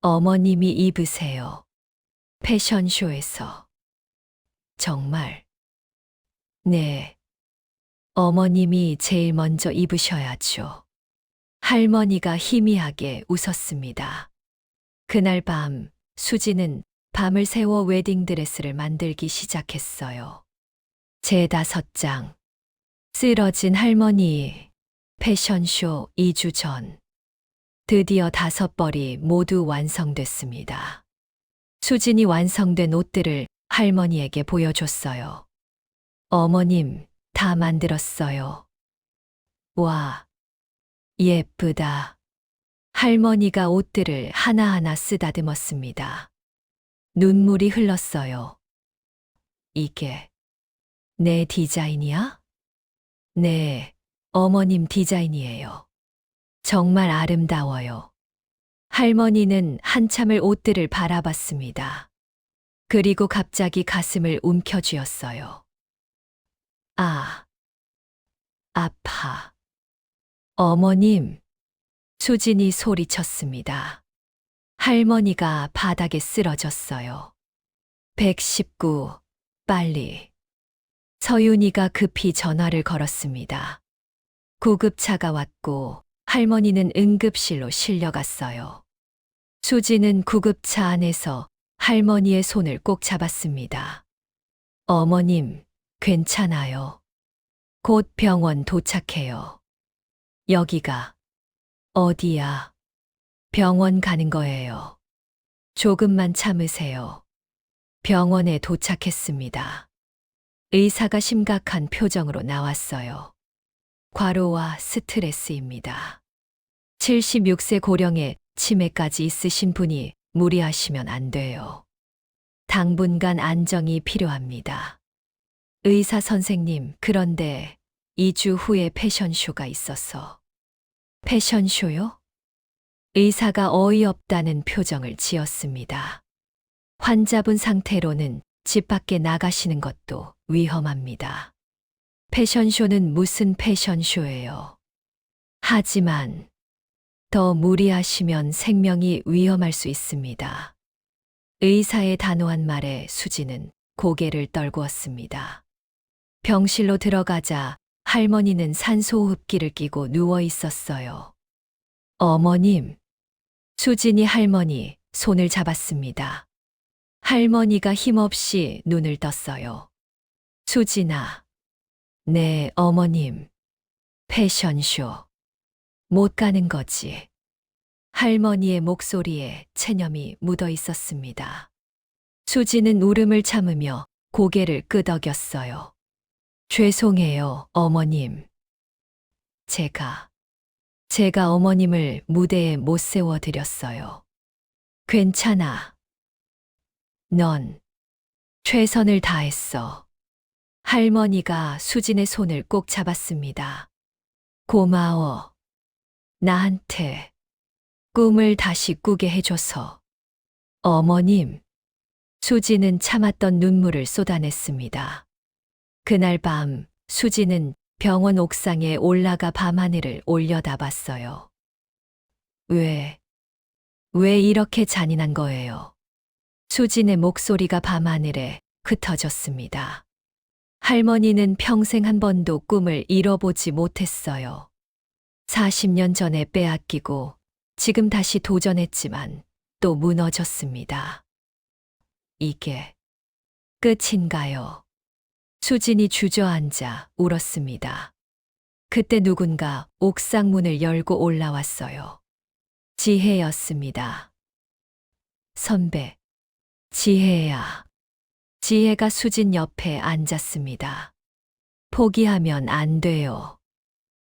어머님이 입으세요. 패션쇼에서. 정말. 네. 어머님이 제일 먼저 입으셔야죠. 할머니가 희미하게 웃었습니다. 그날 밤, 수지는 밤을 새워 웨딩드레스를 만들기 시작했어요. 제5장. 쓰러진 할머니. 패션쇼 2주 전. 드디어 5벌이 모두 완성됐습니다. 수진이 완성된 옷들을 할머니에게 보여줬어요. 어머님, 다 만들었어요. 와, 예쁘다. 할머니가 옷들을 하나하나 쓰다듬었습니다. 눈물이 흘렀어요. 이게 내 디자인이야? 네, 어머님 디자인이에요. 정말 아름다워요. 할머니는 한참을 옷들을 바라봤습니다. 그리고 갑자기 가슴을 움켜쥐었어요. 아, 아파. 어머님, 수진이 소리쳤습니다. 할머니가 바닥에 쓰러졌어요. 119, 빨리. 서윤이가 급히 전화를 걸었습니다. 구급차가 왔고 할머니는 응급실로 실려갔어요. 수지는 구급차 안에서 할머니의 손을 꼭 잡았습니다. 어머님, 괜찮아요. 곧 병원 도착해요. 여기가 어디야? 병원 가는 거예요. 조금만 참으세요. 병원에 도착했습니다. 의사가 심각한 표정으로 나왔어요. 과로와 스트레스입니다. 76세 고령에 치매까지 있으신 분이 무리하시면 안 돼요. 당분간 안정이 필요합니다. 의사 선생님, 그런데 2주 후에 패션쇼가 있어서. 패션쇼요? 의사가 어이없다는 표정을 지었습니다. 환자분 상태로는 집 밖에 나가시는 것도 위험합니다. 패션쇼는 무슨 패션쇼예요. 하지만 더 무리하시면 생명이 위험할 수 있습니다. 의사의 단호한 말에 수지는 고개를 떨구었습니다. 병실로 들어가자 할머니는 산소호흡기를 끼고 누워 있었어요. 어머님. 수진이 할머니 손을 잡았습니다. 할머니가 힘없이 눈을 떴어요. 수진아. 네, 어머님. 패션쇼. 못 가는 거지. 할머니의 목소리에 체념이 묻어 있었습니다. 수지는 울음을 참으며 고개를 끄덕였어요. 죄송해요, 어머님. 제가 어머님을 무대에 못 세워드렸어요. 괜찮아. 넌 최선을 다했어. 할머니가 수진의 손을 꼭 잡았습니다. 고마워. 나한테 꿈을 다시 꾸게 해줘서. 어머님. 수지는 참았던 눈물을 쏟아냈습니다. 그날 밤 수지는 병원 옥상에 올라가 밤하늘을 올려다봤어요. 왜 이렇게 잔인한 거예요? 수진의 목소리가 밤하늘에 흩어졌습니다. 할머니는 평생 한 번도 꿈을 이뤄보지 못했어요. 40년 전에 빼앗기고 지금 다시 도전했지만 또 무너졌습니다. 이게 끝인가요? 수진이 주저앉아 울었습니다. 그때 누군가 옥상 문을 열고 올라왔어요. 지혜였습니다. 선배, 지혜야. 지혜가 수진 옆에 앉았습니다. 포기하면 안 돼요.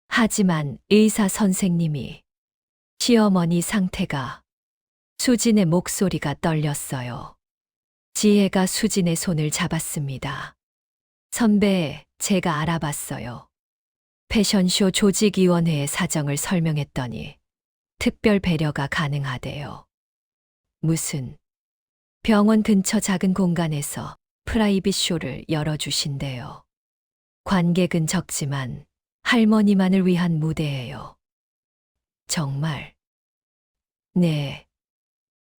하지만 의사 선생님이 시어머니 상태가. 수진의 목소리가 떨렸어요. 지혜가 수진의 손을 잡았습니다. 선배, 제가 알아봤어요. 패션쇼 조직위원회의 사정을 설명했더니 특별 배려가 가능하대요. 무슨 병원 근처 작은 공간에서 프라이빗 쇼를 열어주신대요. 관객은 적지만 할머니만을 위한 무대예요. 정말? 네.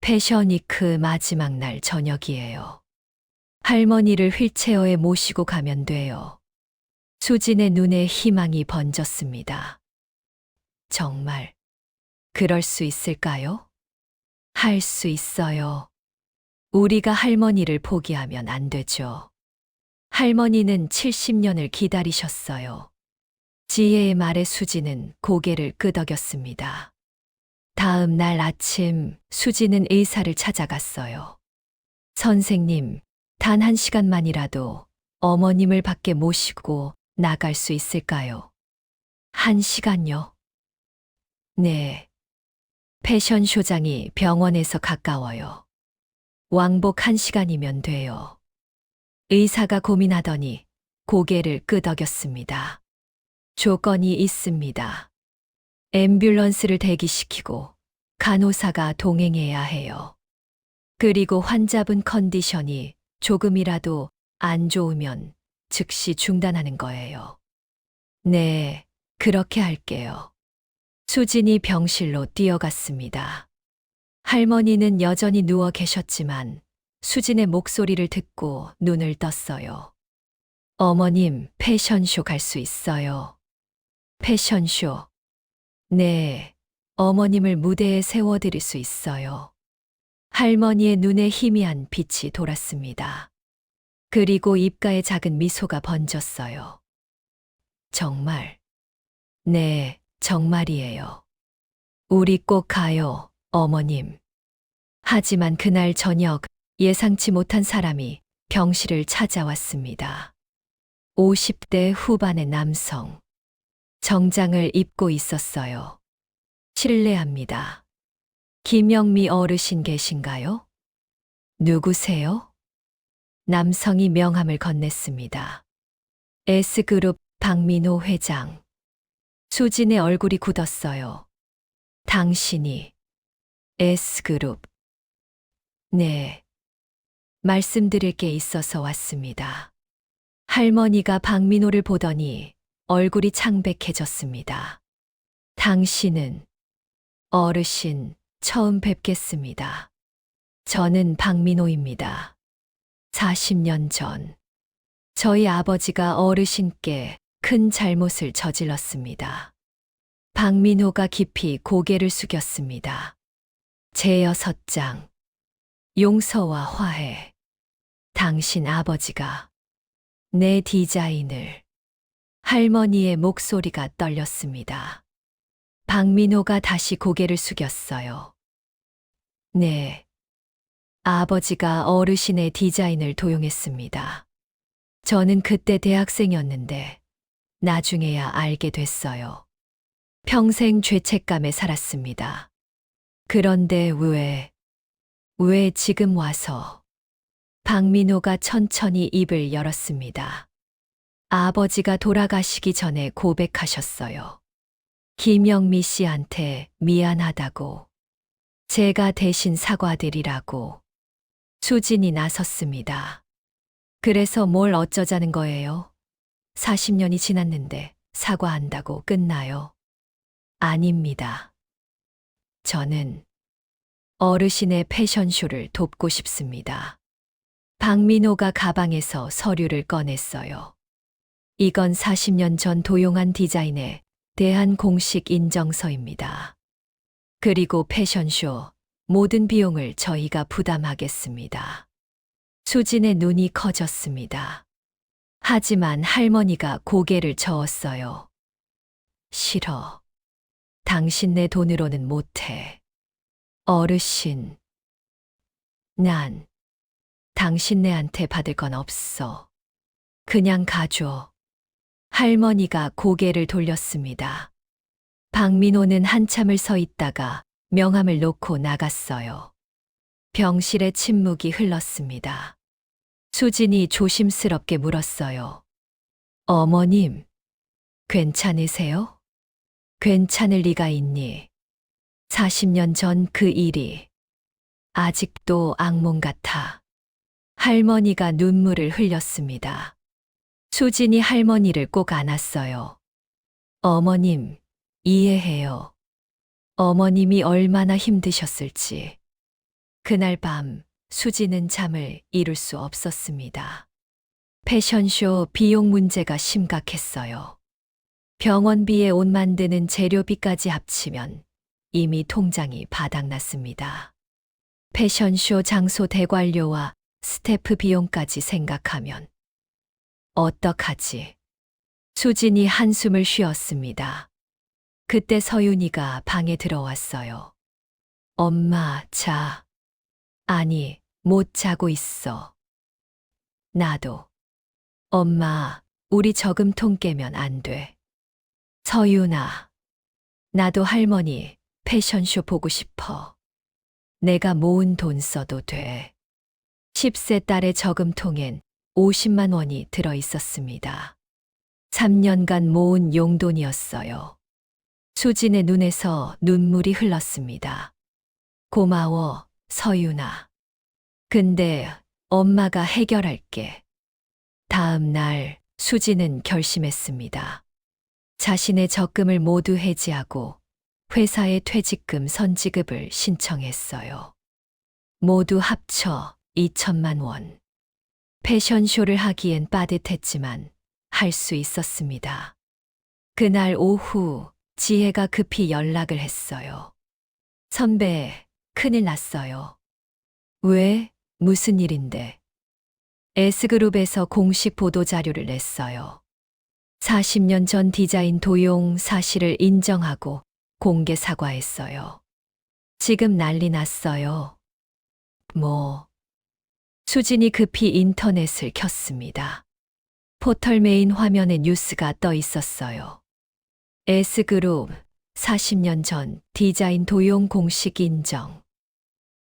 패션위크 마지막 날 저녁이에요. 할머니를 휠체어에 모시고 가면 돼요. 수진의 눈에 희망이 번졌습니다. 정말 그럴 수 있을까요? 할 수 있어요. 우리가 할머니를 포기하면 안 되죠. 할머니는 70년을 기다리셨어요. 지혜의 말에 수지는 고개를 끄덕였습니다. 다음 날 아침 수지는 의사를 찾아갔어요. 선생님, 단 1시간만이라도 어머님을 밖에 모시고 나갈 수 있을까요? 1시간요? 네. 패션쇼장이 병원에서 가까워요. 왕복 1시간이면 돼요. 의사가 고민하더니 고개를 끄덕였습니다. 조건이 있습니다. 앰뷸런스를 대기시키고 간호사가 동행해야 해요. 그리고 환자분 컨디션이 조금이라도 안 좋으면 즉시 중단하는 거예요. 네, 그렇게 할게요. 수진이 병실로 뛰어갔습니다. 할머니는 여전히 누워 계셨지만 수진의 목소리를 듣고 눈을 떴어요. 어머님, 패션쇼 갈 수 있어요. 패션쇼. 네, 어머님을 무대에 세워드릴 수 있어요. 할머니의 눈에 희미한 빛이 돌았습니다. 그리고 입가에 작은 미소가 번졌어요. 정말. 네, 정말이에요. 우리 꼭 가요, 어머님. 하지만 그날 저녁 예상치 못한 사람이 병실을 찾아왔습니다. 50대 후반의 남성. 정장을 입고 있었어요. 실례합니다. 김영미 어르신 계신가요? 누구세요? 남성이 명함을 건넸습니다. S그룹 박민호 회장. 수진의 얼굴이 굳었어요. 당신이 S그룹. 네. 말씀드릴 게 있어서 왔습니다. 할머니가 박민호를 보더니 얼굴이 창백해졌습니다. 당신은 어르신 처음 뵙겠습니다. 저는 박민호입니다. 40년 전 저희 아버지가 어르신께 큰 잘못을 저질렀습니다. 박민호가 깊이 고개를 숙였습니다. 제6장 용서와 화해. 당신 아버지가 내 디자인을. 할머니의 목소리가 떨렸습니다. 박민호가 다시 고개를 숙였어요. 네. 아버지가 어르신의 디자인을 도용했습니다. 저는 그때 대학생이었는데 나중에야 알게 됐어요. 평생 죄책감에 살았습니다. 그런데 왜 지금 와서? 박민호가 천천히 입을 열었습니다. 아버지가 돌아가시기 전에 고백하셨어요. 김영미 씨한테 미안하다고. 제가 대신 사과드리라고. 수진이 나섰습니다. 그래서 뭘 어쩌자는 거예요? 40년이 지났는데 사과한다고 끝나요? 아닙니다. 저는 어르신의 패션쇼를 돕고 싶습니다. 박민호가 가방에서 서류를 꺼냈어요. 이건 40년 전 도용한 디자인에 대한 공식 인정서입니다. 그리고 패션쇼 모든 비용을 저희가 부담하겠습니다. 수진의 눈이 커졌습니다. 하지만 할머니가 고개를 저었어요. 싫어. 당신네 돈으로는 못해. 어르신. 난 당신네한테 받을 건 없어. 그냥 가줘. 할머니가 고개를 돌렸습니다. 박민호는 한참을 서 있다가 명함을 놓고 나갔어요. 병실에 침묵이 흘렀습니다. 수진이 조심스럽게 물었어요. 어머님, 괜찮으세요? 괜찮을 리가 있니? 40년 전 그 일이 아직도 악몽 같아. 할머니가 눈물을 흘렸습니다. 수진이 할머니를 꼭 안았어요. 어머님, 이해해요. 어머님이 얼마나 힘드셨을지. 그날 밤 수진은 잠을 이룰 수 없었습니다. 패션쇼 비용 문제가 심각했어요. 병원비에 옷 만드는 재료비까지 합치면 이미 통장이 바닥났습니다. 패션쇼 장소 대관료와 스태프 비용까지 생각하면 어떡하지? 수진이 한숨을 쉬었습니다. 그때 서윤이가 방에 들어왔어요. 엄마, 자. 아니, 못 자고 있어. 나도. 엄마, 우리 저금통 깨면 안 돼. 서윤아, 나도 할머니 패션쇼 보고 싶어. 내가 모은 돈 써도 돼. 10세 딸의 저금통엔 50만 원이 들어 있었습니다. 3년간 모은 용돈이었어요. 수진의 눈에서 눈물이 흘렀습니다. 고마워, 서윤아. 근데 엄마가 해결할게. 다음 날 수진은 결심했습니다. 자신의 적금을 모두 해지하고 회사의 퇴직금 선지급을 신청했어요. 모두 합쳐 2천만 원. 패션쇼를 하기엔 빠듯했지만 할 수 있었습니다. 그날 오후 지혜가 급히 연락을 했어요. 선배, 큰일 났어요. 왜? 무슨 일인데? S그룹에서 공식 보도자료를 냈어요. 40년 전 디자인 도용 사실을 인정하고 공개 사과했어요. 지금 난리 났어요. 뭐? 수진이 급히 인터넷을 켰습니다. 포털 메인 화면에 뉴스가 떠 있었어요. S그룹 40년 전 디자인 도용 공식 인정.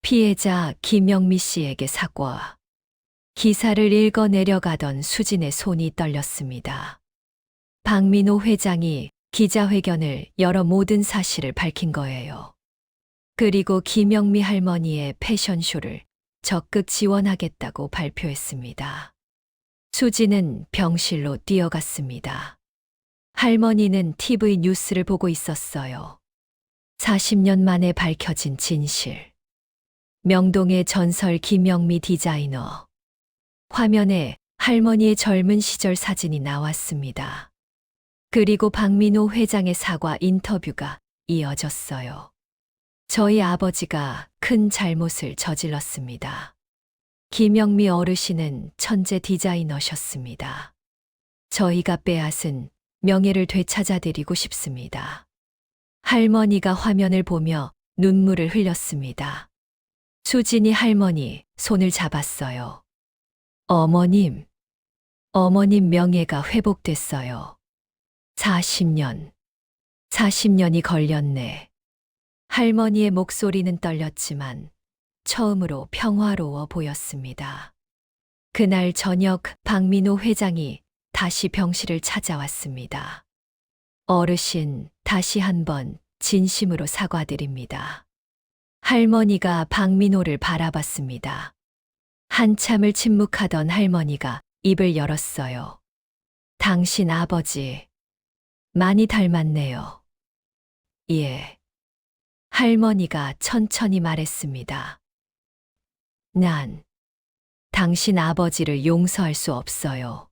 피해자 김영미 씨에게 사과. 기사를 읽어 내려가던 수진의 손이 떨렸습니다. 박민호 회장이 기자회견을 열어 모든 사실을 밝힌 거예요. 그리고 김영미 할머니의 패션쇼를 적극 지원하겠다고 발표했습니다. 수지는 병실로 뛰어갔습니다. 할머니는 TV 뉴스를 보고 있었어요. 40년 만에 밝혀진 진실. 명동의 전설 김영미 디자이너. 화면에 할머니의 젊은 시절 사진이 나왔습니다. 그리고 박민호 회장의 사과 인터뷰가 이어졌어요. 저희 아버지가 큰 잘못을 저질렀습니다. 김영미 어르신은 천재 디자이너셨습니다. 저희가 빼앗은 명예를 되찾아드리고 싶습니다. 할머니가 화면을 보며 눈물을 흘렸습니다. 수진이 할머니 손을 잡았어요. 어머님 명예가 회복됐어요. 40년이 걸렸네. 할머니의 목소리는 떨렸지만 처음으로 평화로워 보였습니다. 그날 저녁 박민호 회장이 다시 병실을 찾아왔습니다. 어르신, 다시 한번 진심으로 사과드립니다. 할머니가 박민호를 바라봤습니다. 한참을 침묵하던 할머니가 입을 열었어요. 당신 아버지, 많이 닮았네요. 예. 할머니가 천천히 말했습니다. 난 당신 아버지를 용서할 수 없어요.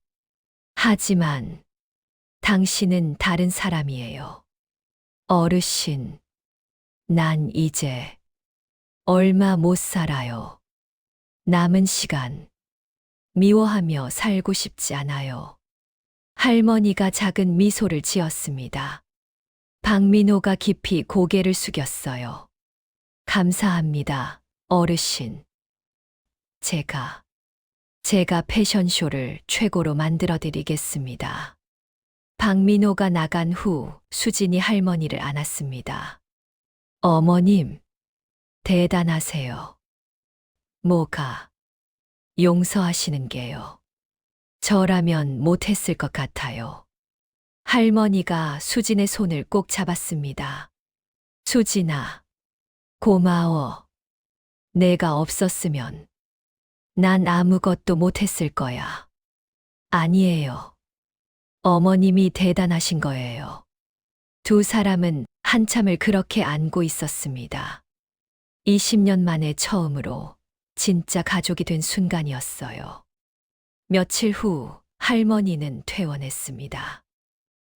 하지만 당신은 다른 사람이에요. 어르신, 난 이제 얼마 못 살아요. 남은 시간 미워하며 살고 싶지 않아요. 할머니가 작은 미소를 지었습니다. 박민호가 깊이 고개를 숙였어요. 감사합니다, 어르신. 제가 패션쇼를 최고로 만들어드리겠습니다. 박민호가 나간 후 수진이 할머니를 안았습니다. 어머님, 대단하세요. 뭐가? 용서하시는 게요. 저라면 못했을 것 같아요. 할머니가 수진의 손을 꼭 잡았습니다. 수진아, 고마워. 내가 없었으면 난 아무것도 못했을 거야. 아니에요. 어머님이 대단하신 거예요. 두 사람은 한참을 그렇게 안고 있었습니다. 20년 만에 처음으로 진짜 가족이 된 순간이었어요. 며칠 후 할머니는 퇴원했습니다.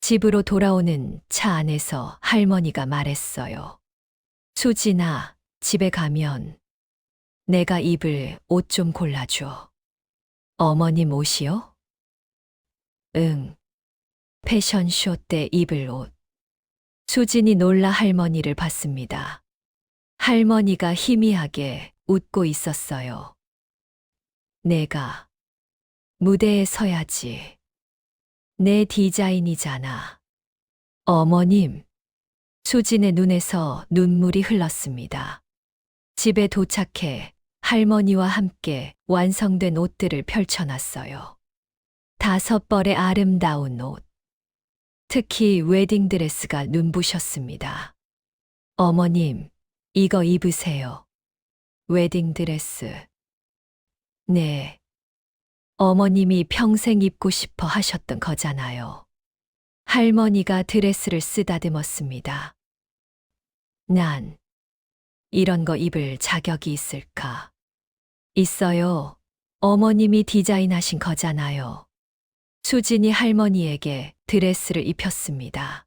집으로 돌아오는 차 안에서 할머니가 말했어요. 수진아, 집에 가면 내가 입을 옷 좀 골라줘. 어머님 옷이요? 응. 패션쇼 때 입을 옷. 수진이 놀라 할머니를 봤습니다. 할머니가 희미하게 웃고 있었어요. 내가 무대에 서야지. 내 디자인이잖아. 어머님. 수진의 눈에서 눈물이 흘렀습니다. 집에 도착해 할머니와 함께 완성된 옷들을 펼쳐놨어요. 5벌의 아름다운 옷. 특히 웨딩드레스가 눈부셨습니다. 어머님, 이거 입으세요. 웨딩드레스. 네. 어머님이 평생 입고 싶어 하셨던 거잖아요. 할머니가 드레스를 쓰다듬었습니다. 난 이런 거 입을 자격이 있을까? 있어요. 어머님이 디자인하신 거잖아요. 수진이 할머니에게 드레스를 입혔습니다.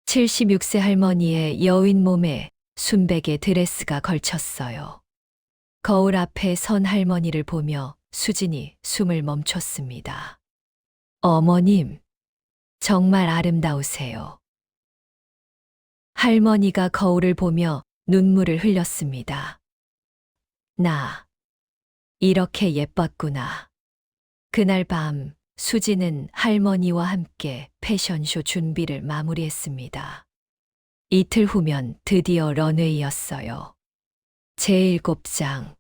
76세 할머니의 여윈 몸에 순백의 드레스가 걸쳤어요. 거울 앞에 선 할머니를 보며 수진이 숨을 멈췄습니다. 어머님, 정말 아름다우세요. 할머니가 거울을 보며 눈물을 흘렸습니다. 나 이렇게 예뻤구나. 그날 밤 수진은 할머니와 함께 패션쇼 준비를 마무리했습니다. 이틀 후면 드디어 런웨이였어요. 제7장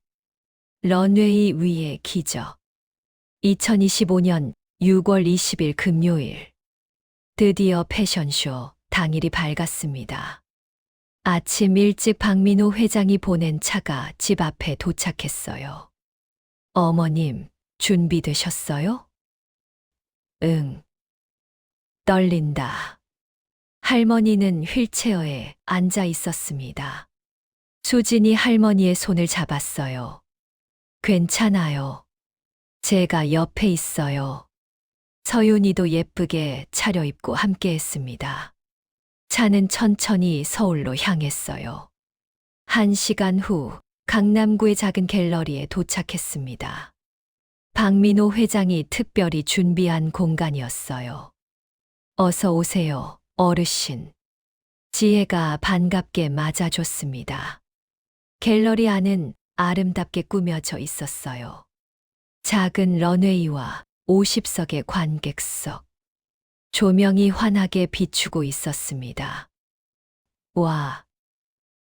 런웨이 위의 기적. 2025년 6월 20일 금요일. 드디어 패션쇼 당일이 밝았습니다. 아침 일찍 박민호 회장이 보낸 차가 집 앞에 도착했어요. 어머님, 준비되셨어요? 응. 떨린다. 할머니는 휠체어에 앉아 있었습니다. 수진이 할머니의 손을 잡았어요. 괜찮아요. 제가 옆에 있어요. 서윤이도 예쁘게 차려입고 함께 했습니다. 차는 천천히 서울로 향했어요. 1시간 후 강남구의 작은 갤러리에 도착했습니다. 박민호 회장이 특별히 준비한 공간이었어요. 어서 오세요, 어르신. 지혜가 반갑게 맞아줬습니다. 갤러리 안은 아름답게 꾸며져 있었어요. 작은 런웨이와 50석의 관객석. 조명이 환하게 비추고 있었습니다. 와,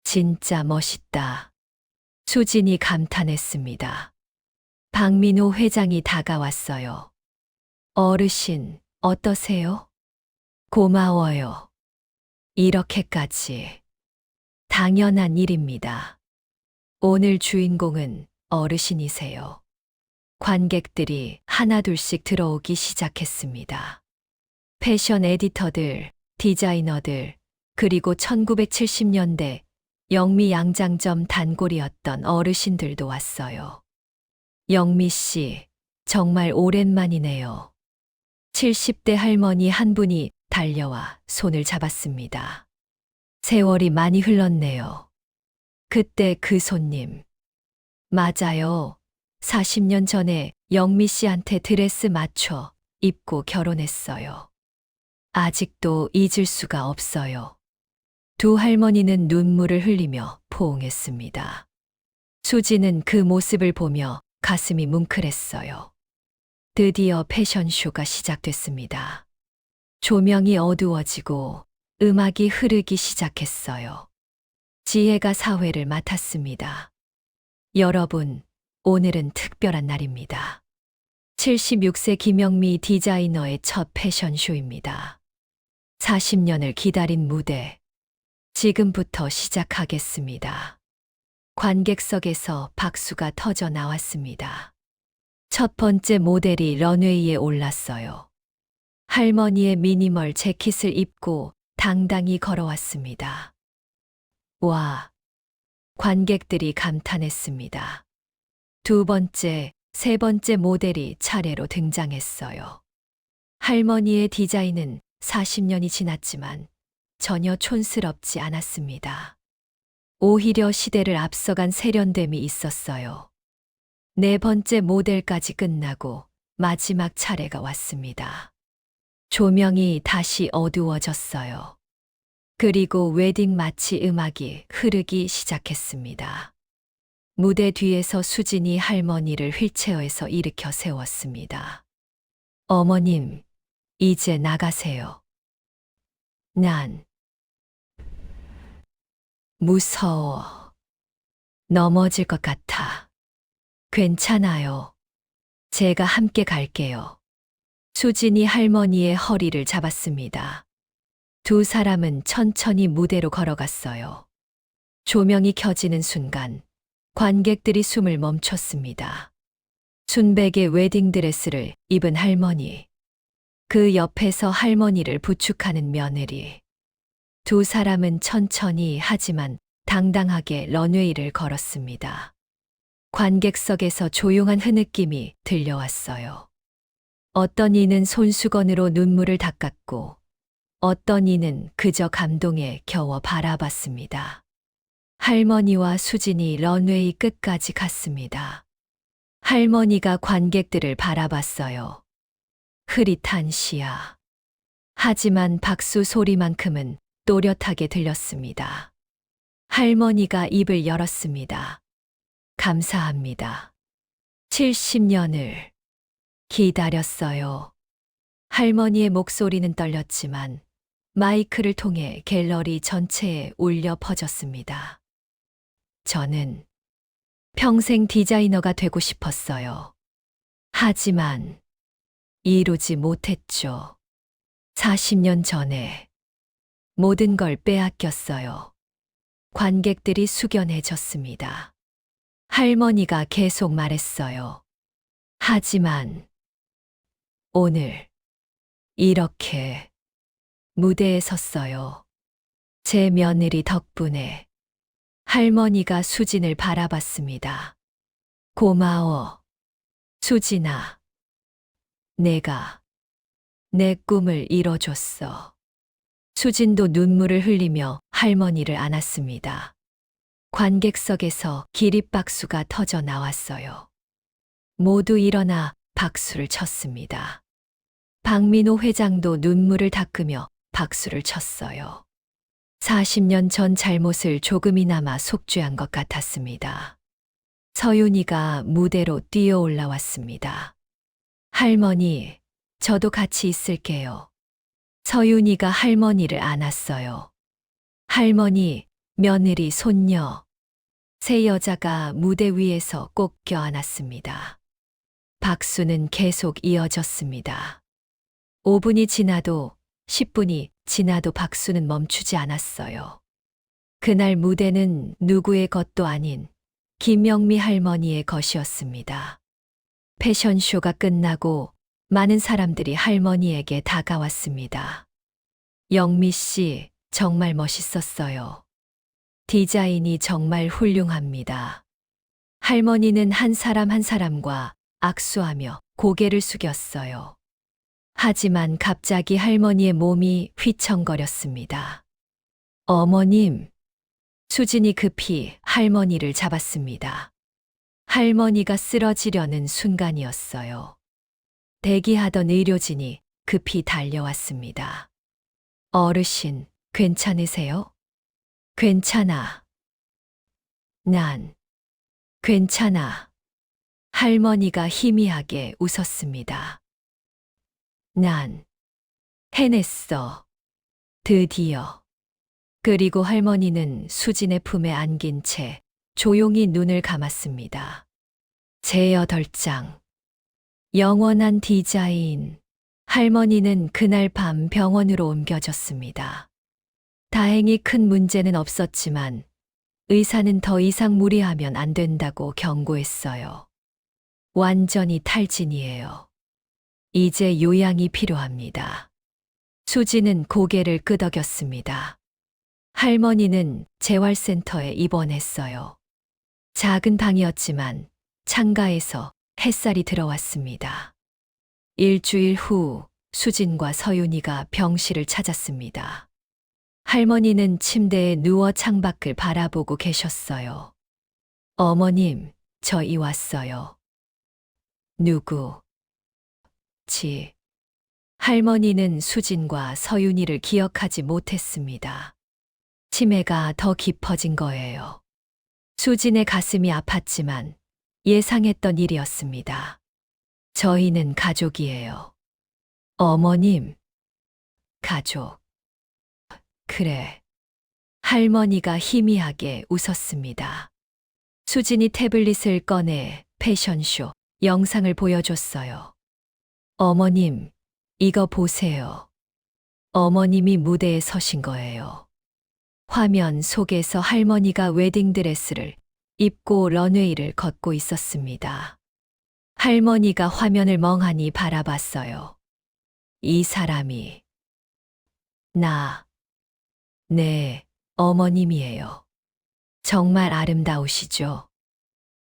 진짜 멋있다. 수진이 감탄했습니다. 박민호 회장이 다가왔어요. 어르신, 어떠세요? 고마워요. 이렇게까지. 당연한 일입니다. 오늘 주인공은 어르신이세요. 관객들이 하나둘씩 들어오기 시작했습니다. 패션 에디터들, 디자이너들, 그리고 1970년대 영미 양장점 단골이었던 어르신들도 왔어요. 영미 씨, 정말 오랜만이네요. 70대 할머니 한 분이 달려와 손을 잡았습니다. 세월이 많이 흘렀네요. 그때 그 손님. 맞아요. 40년 전에 영미 씨한테 드레스 맞춰 입고 결혼했어요. 아직도 잊을 수가 없어요. 두 할머니는 눈물을 흘리며 포옹했습니다. 수지는 그 모습을 보며 가슴이 뭉클했어요. 드디어 패션쇼가 시작됐습니다. 조명이 어두워지고 음악이 흐르기 시작했어요. 지혜가 사회를 맡았습니다. 여러분, 오늘은 특별한 날입니다. 76세 김영미 디자이너의 첫 패션쇼입니다. 40년을 기다린 무대. 지금부터 시작하겠습니다. 관객석에서 박수가 터져 나왔습니다. 첫 번째 모델이 런웨이에 올랐어요. 할머니의 미니멀 재킷을 입고 당당히 걸어왔습니다. 와, 관객들이 감탄했습니다. 두 번째, 세 번째 모델이 차례로 등장했어요. 할머니의 디자인은 40년이 지났지만 전혀 촌스럽지 않았습니다. 오히려 시대를 앞서간 세련됨이 있었어요. 네 번째 모델까지 끝나고 마지막 차례가 왔습니다. 조명이 다시 어두워졌어요. 그리고 웨딩 마치 음악이 흐르기 시작했습니다. 무대 뒤에서 수진이 할머니를 휠체어에서 일으켜 세웠습니다. 어머님, 이제 나가세요. 난 무서워. 넘어질 것 같아. 괜찮아요. 제가 함께 갈게요. 수진이 할머니의 허리를 잡았습니다. 두 사람은 천천히 무대로 걸어갔어요. 조명이 켜지는 순간 관객들이 숨을 멈췄습니다. 순백의 웨딩드레스를 입은 할머니. 그 옆에서 할머니를 부축하는 며느리. 두 사람은 천천히 하지만 당당하게 런웨이를 걸었습니다. 관객석에서 조용한 흐느낌이 들려왔어요. 어떤 이는 손수건으로 눈물을 닦았고 어떤 이는 그저 감동에 겨워 바라봤습니다. 할머니와 수진이 런웨이 끝까지 갔습니다. 할머니가 관객들을 바라봤어요. 흐릿한 시야. 하지만 박수 소리만큼은 또렷하게 들렸습니다. 할머니가 입을 열었습니다. 감사합니다. 70년을 기다렸어요. 할머니의 목소리는 떨렸지만 마이크를 통해 갤러리 전체에 울려 퍼졌습니다. 저는 평생 디자이너가 되고 싶었어요. 하지만 이루지 못했죠. 40년 전에 모든 걸 빼앗겼어요. 관객들이 숙연해졌습니다. 할머니가 계속 말했어요. 하지만 오늘 이렇게 무대에 섰어요. 제 며느리 덕분에. 할머니가 수진을 바라봤습니다. 고마워, 수진아. 내가 내 꿈을 이뤄줬어. 수진도 눈물을 흘리며 할머니를 안았습니다. 관객석에서 기립박수가 터져 나왔어요. 모두 일어나 박수를 쳤습니다. 박민호 회장도 눈물을 닦으며 박수를 쳤어요. 40년 전 잘못을 조금이나마 속죄한 것 같았습니다. 서윤이가 무대로 뛰어 올라왔습니다. 할머니, 저도 같이 있을게요. 서윤이가 할머니를 안았어요. 할머니, 며느리, 손녀. 세 여자가 무대 위에서 꼭 껴안았습니다. 박수는 계속 이어졌습니다. 5분이 지나도 10분이 지나도 박수는 멈추지 않았어요. 그날 무대는 누구의 것도 아닌 김영미 할머니의 것이었습니다. 패션쇼가 끝나고 많은 사람들이 할머니에게 다가왔습니다. 영미 씨, 정말 멋있었어요. 디자인이 정말 훌륭합니다. 할머니는 한 사람 한 사람과 악수하며 고개를 숙였어요. 하지만 갑자기 할머니의 몸이 휘청거렸습니다. 어머님, 수진이 급히 할머니를 잡았습니다. 할머니가 쓰러지려는 순간이었어요. 대기하던 의료진이 급히 달려왔습니다. 어르신, 괜찮으세요? 괜찮아. 난 괜찮아. 할머니가 희미하게 웃었습니다. 난 해냈어. 드디어. 그리고 할머니는 수진의 품에 안긴 채 조용히 눈을 감았습니다. 제8장. 영원한 디자인. 할머니는 그날 밤 병원으로 옮겨졌습니다. 다행히 큰 문제는 없었지만 의사는 더 이상 무리하면 안 된다고 경고했어요. 완전히 탈진이에요. 이제 요양이 필요합니다. 수지는 고개를 끄덕였습니다. 할머니는 재활센터에 입원했어요. 작은 방이었지만 창가에서 햇살이 들어왔습니다. 일주일 후 수진과 서윤이가 병실을 찾았습니다. 할머니는 침대에 누워 창밖을 바라보고 계셨어요. 어머님, 저희 왔어요. 누구? 할머니는 수진과 서윤이를 기억하지 못했습니다. 치매가 더 깊어진 거예요. 수진의 가슴이 아팠지만 예상했던 일이었습니다. 저희는 가족이에요. 어머님, 가족. 그래. 할머니가 희미하게 웃었습니다. 수진이 태블릿을 꺼내 패션쇼 영상을 보여줬어요. 어머님, 이거 보세요. 어머님이 무대에 서신 거예요. 화면 속에서 할머니가 웨딩드레스를 입고 런웨이를 걷고 있었습니다. 할머니가 화면을 멍하니 바라봤어요. 이 사람이 네, 어머님이에요. 정말 아름다우시죠?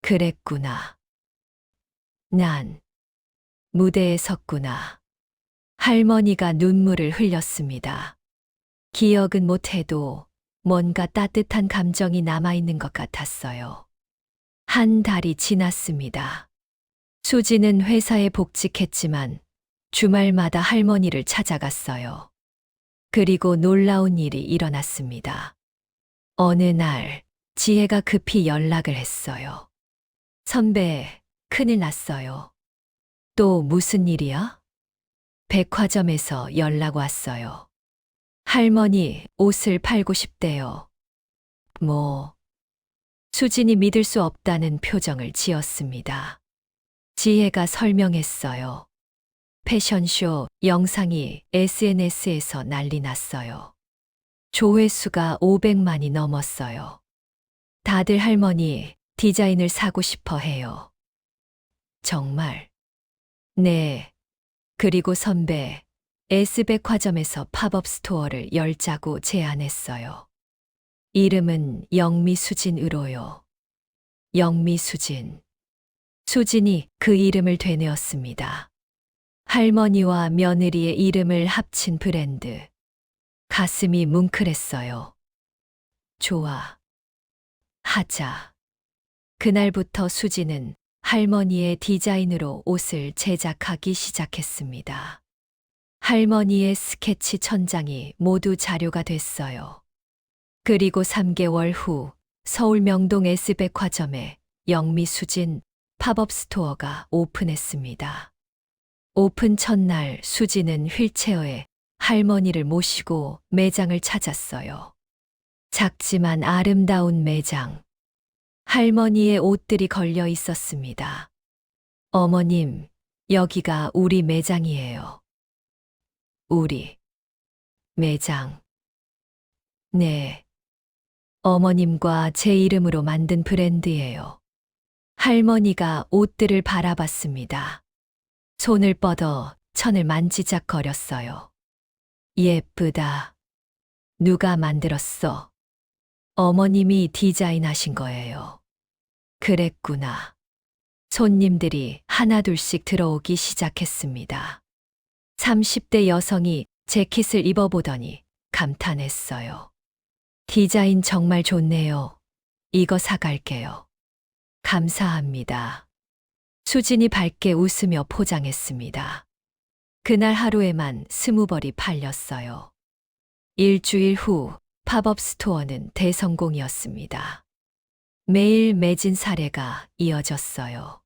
그랬구나. 난 무대에 섰구나. 할머니가 눈물을 흘렸습니다. 기억은 못해도 뭔가 따뜻한 감정이 남아있는 것 같았어요. 한 달이 지났습니다. 수지는 회사에 복직했지만 주말마다 할머니를 찾아갔어요. 그리고 놀라운 일이 일어났습니다. 어느 날 지혜가 급히 연락을 했어요. 선배, 큰일 났어요. 또 무슨 일이야? 백화점에서 연락 왔어요. 할머니 옷을 팔고 싶대요. 뭐? 수진이 믿을 수 없다는 표정을 지었습니다. 지혜가 설명했어요. 패션쇼 영상이 SNS에서 난리 났어요. 조회수가 500만이 넘었어요. 다들 할머니 디자인을 사고 싶어 해요. 정말 네. 그리고 선배, S백화점에서 팝업 스토어를 열자고 제안했어요. 이름은 영미수진으로요. 영미수진. 수진이 그 이름을 되뇌었습니다. 할머니와 며느리의 이름을 합친 브랜드. 가슴이 뭉클했어요. 좋아. 하자. 그날부터 수지는 할머니의 디자인으로 옷을 제작하기 시작했습니다. 할머니의 스케치 천장이 모두 자료가 됐어요. 그리고 3개월 후 서울 명동 S백화점에 영미수진 팝업 스토어가 오픈했습니다. 오픈 첫날 수지는 휠체어에 할머니를 모시고 매장을 찾았어요. 작지만 아름다운 매장. 할머니의 옷들이 걸려 있었습니다. 어머님, 여기가 우리 매장이에요. 우리 매장. 네. 어머님과 제 이름으로 만든 브랜드예요. 할머니가 옷들을 바라봤습니다. 손을 뻗어 천을 만지작거렸어요. 예쁘다. 누가 만들었어? 어머님이 디자인하신 거예요. 그랬구나. 손님들이 하나둘씩 들어오기 시작했습니다. 30대 여성이 재킷을 입어보더니 감탄했어요. 디자인 정말 좋네요. 이거 사갈게요. 감사합니다. 수진이 밝게 웃으며 포장했습니다. 그날 하루에만 20벌이 팔렸어요. 일주일 후 팝업 스토어는 대성공이었습니다. 매일 매진 사례가 이어졌어요.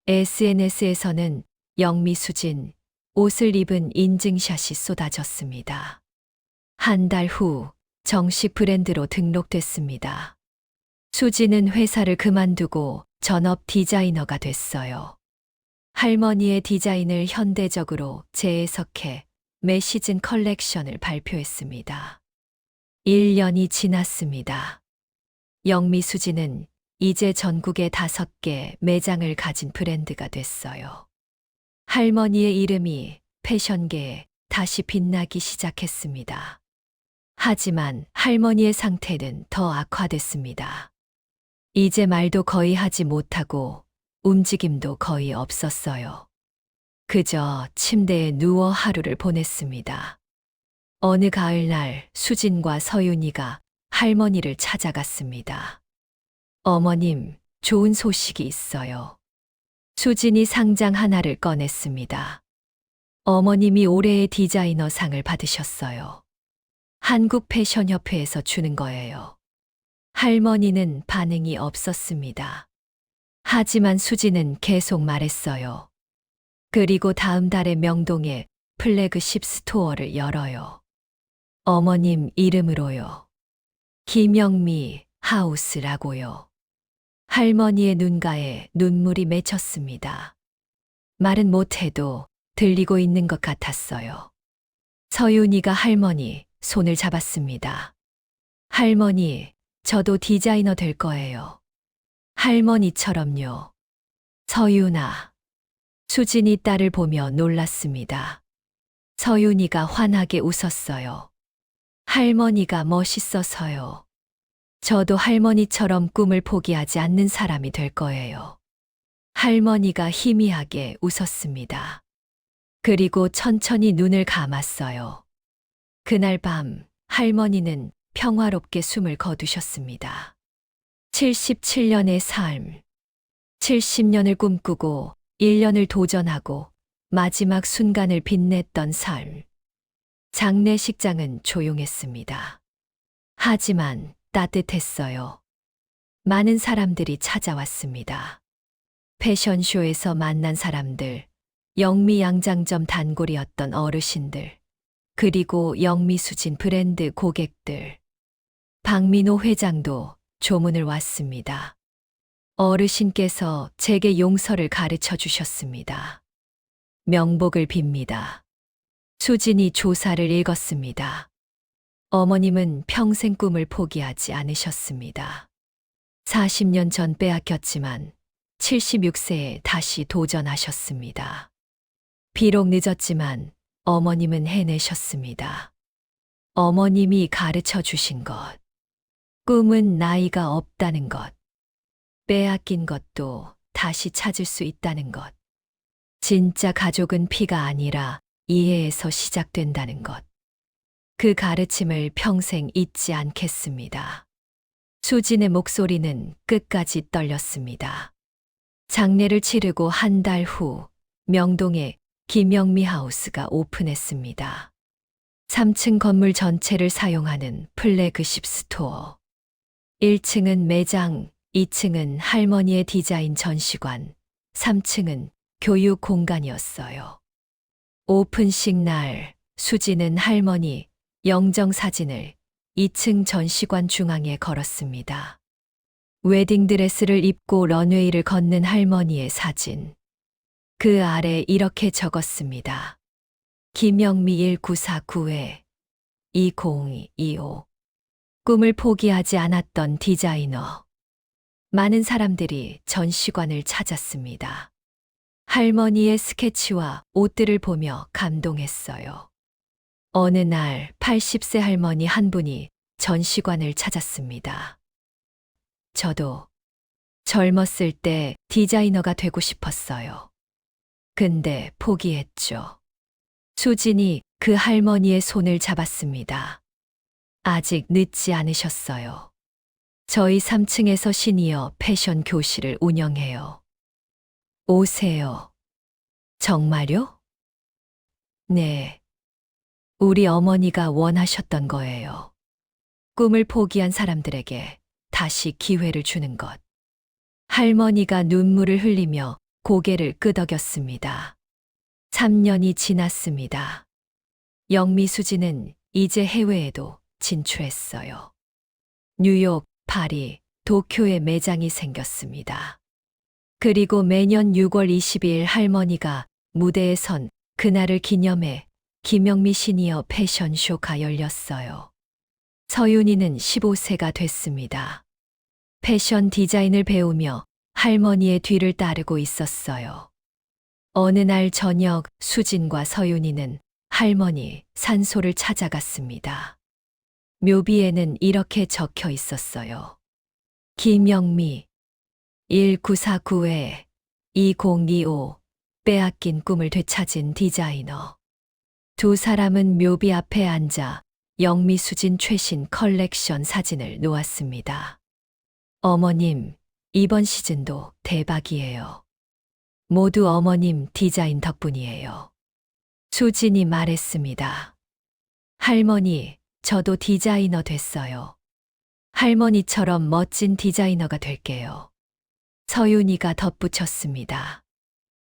SNS에서는 영미수진 옷을 입은 인증샷이 쏟아졌습니다. 한 달 후 정식 브랜드로 등록됐습니다. 수지는 회사를 그만두고 전업 디자이너가 됐어요. 할머니의 디자인을 현대적으로 재해석해 매 시즌 컬렉션을 발표했습니다. 1년이 지났습니다. 영미수지는 이제 전국에 5개 매장을 가진 브랜드가 됐어요. 할머니의 이름이 패션계에 다시 빛나기 시작했습니다. 하지만 할머니의 상태는 더 악화됐습니다. 이제 말도 거의 하지 못하고 움직임도 거의 없었어요. 그저 침대에 누워 하루를 보냈습니다. 어느 가을날 수진과 서윤이가 할머니를 찾아갔습니다. 어머님, 좋은 소식이 있어요. 수진이 상장 하나를 꺼냈습니다. 어머님이 올해의 디자이너 상을 받으셨어요. 한국 패션협회에서 주는 거예요. 할머니는 반응이 없었습니다. 하지만 수지는 계속 말했어요. 그리고 다음 달에 명동에 플래그십 스토어를 열어요. 어머님 이름으로요. 김영미 하우스라고요. 할머니의 눈가에 눈물이 맺혔습니다. 말은 못해도 들리고 있는 것 같았어요. 서윤이가 할머니 손을 잡았습니다. 할머니, 저도 디자이너 될 거예요. 할머니처럼요. 서윤아. 수진이 딸을 보며 놀랐습니다. 서윤이가 환하게 웃었어요. 할머니가 멋있어서요. 저도 할머니처럼 꿈을 포기하지 않는 사람이 될 거예요. 할머니가 희미하게 웃었습니다. 그리고 천천히 눈을 감았어요. 그날 밤 할머니는 평화롭게 숨을 거두셨습니다. 77년의 삶. 70년을 꿈꾸고 1년을 도전하고 마지막 순간을 빛냈던 삶. 장례식장은 조용했습니다. 하지만 따뜻했어요. 많은 사람들이 찾아왔습니다. 패션쇼에서 만난 사람들, 영미양장점 단골이었던 어르신들, 그리고 영미수진 브랜드 고객들. 박민호 회장도 조문을 왔습니다. 어르신께서 제게 용서를 가르쳐 주셨습니다. 명복을 빕니다. 수진이 조사를 읽었습니다. 어머님은 평생 꿈을 포기하지 않으셨습니다. 40년 전 빼앗겼지만 76세에 다시 도전하셨습니다. 비록 늦었지만 어머님은 해내셨습니다. 어머님이 가르쳐 주신 것. 꿈은 나이가 없다는 것. 빼앗긴 것도 다시 찾을 수 있다는 것. 진짜 가족은 피가 아니라 이해에서 시작된다는 것. 그 가르침을 평생 잊지 않겠습니다. 수진의 목소리는 끝까지 떨렸습니다. 장례를 치르고 한 달 후 명동에 김영미 하우스가 오픈했습니다. 3층 건물 전체를 사용하는 플래그십 스토어. 1층은 매장, 2층은 할머니의 디자인 전시관, 3층은 교육 공간이었어요. 오픈식 날 수지는 할머니 영정 사진을 2층 전시관 중앙에 걸었습니다. 웨딩드레스를 입고 런웨이를 걷는 할머니의 사진. 그 아래 이렇게 적었습니다. 김영미 1949-2025. 꿈을 포기하지 않았던 디자이너. 많은 사람들이 전시관을 찾았습니다. 할머니의 스케치와 옷들을 보며 감동했어요. 어느 날 80세 할머니 한 분이 전시관을 찾았습니다. 저도 젊었을 때 디자이너가 되고 싶었어요. 근데 포기했죠. 수진이 그 할머니의 손을 잡았습니다. 아직 늦지 않으셨어요. 저희 3층에서 시니어 패션 교실을 운영해요. 오세요. 정말요? 네. 우리 어머니가 원하셨던 거예요. 꿈을 포기한 사람들에게 다시 기회를 주는 것. 할머니가 눈물을 흘리며 고개를 끄덕였습니다. 3년이 지났습니다. 영미 수지는 이제 해외에도 진출했어요. 뉴욕, 파리, 도쿄에 매장이 생겼습니다. 그리고 매년 6월 22일 할머니가 무대에 선 그날을 기념해 김영미 시니어 패션쇼가 열렸어요. 서윤이는 15세가 됐습니다. 패션 디자인을 배우며 할머니의 뒤를 따르고 있었어요. 어느 날 저녁 수진과 서윤이는 할머니 산소를 찾아갔습니다. 묘비에는 이렇게 적혀 있었어요. 김영미 1949-2025 빼앗긴 꿈을 되찾은 디자이너. 두 사람은 묘비 앞에 앉아 영미 수진 최신 컬렉션 사진을 놓았습니다. 어머님, 이번 시즌도 대박이에요. 모두 어머님 디자인 덕분이에요. 수진이 말했습니다. 할머니, 저도 디자이너 됐어요. 할머니처럼 멋진 디자이너가 될게요. 서윤이가 덧붙였습니다.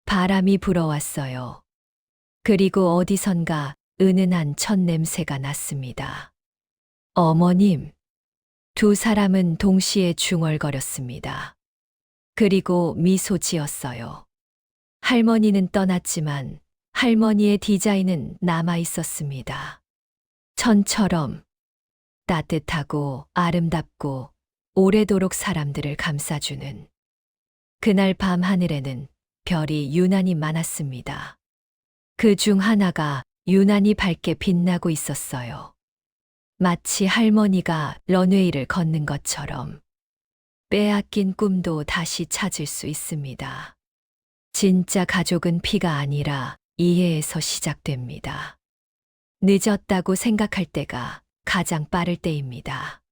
바람이 불어왔어요. 그리고 어디선가 은은한 첫 냄새가 났습니다. 어머님. 두 사람은 동시에 중얼거렸습니다. 그리고 미소 지었어요. 할머니는 떠났지만 할머니의 디자인은 남아 있었습니다. 천처럼 따뜻하고 아름답고 오래도록 사람들을 감싸주는. 그날 밤 하늘에는 별이 유난히 많았습니다. 그 중 하나가 유난히 밝게 빛나고 있었어요. 마치 할머니가 런웨이를 걷는 것처럼. 빼앗긴 꿈도 다시 찾을 수 있습니다. 진짜 가족은 피가 아니라 이해에서 시작됩니다. 늦었다고 생각할 때가 가장 빠를 때입니다.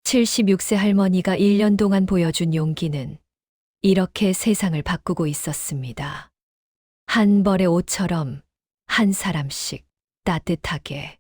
76세 할머니가 1년 동안 보여준 용기는 이렇게 세상을 바꾸고 있었습니다. 한 벌의 옷처럼 한 사람씩 따뜻하게.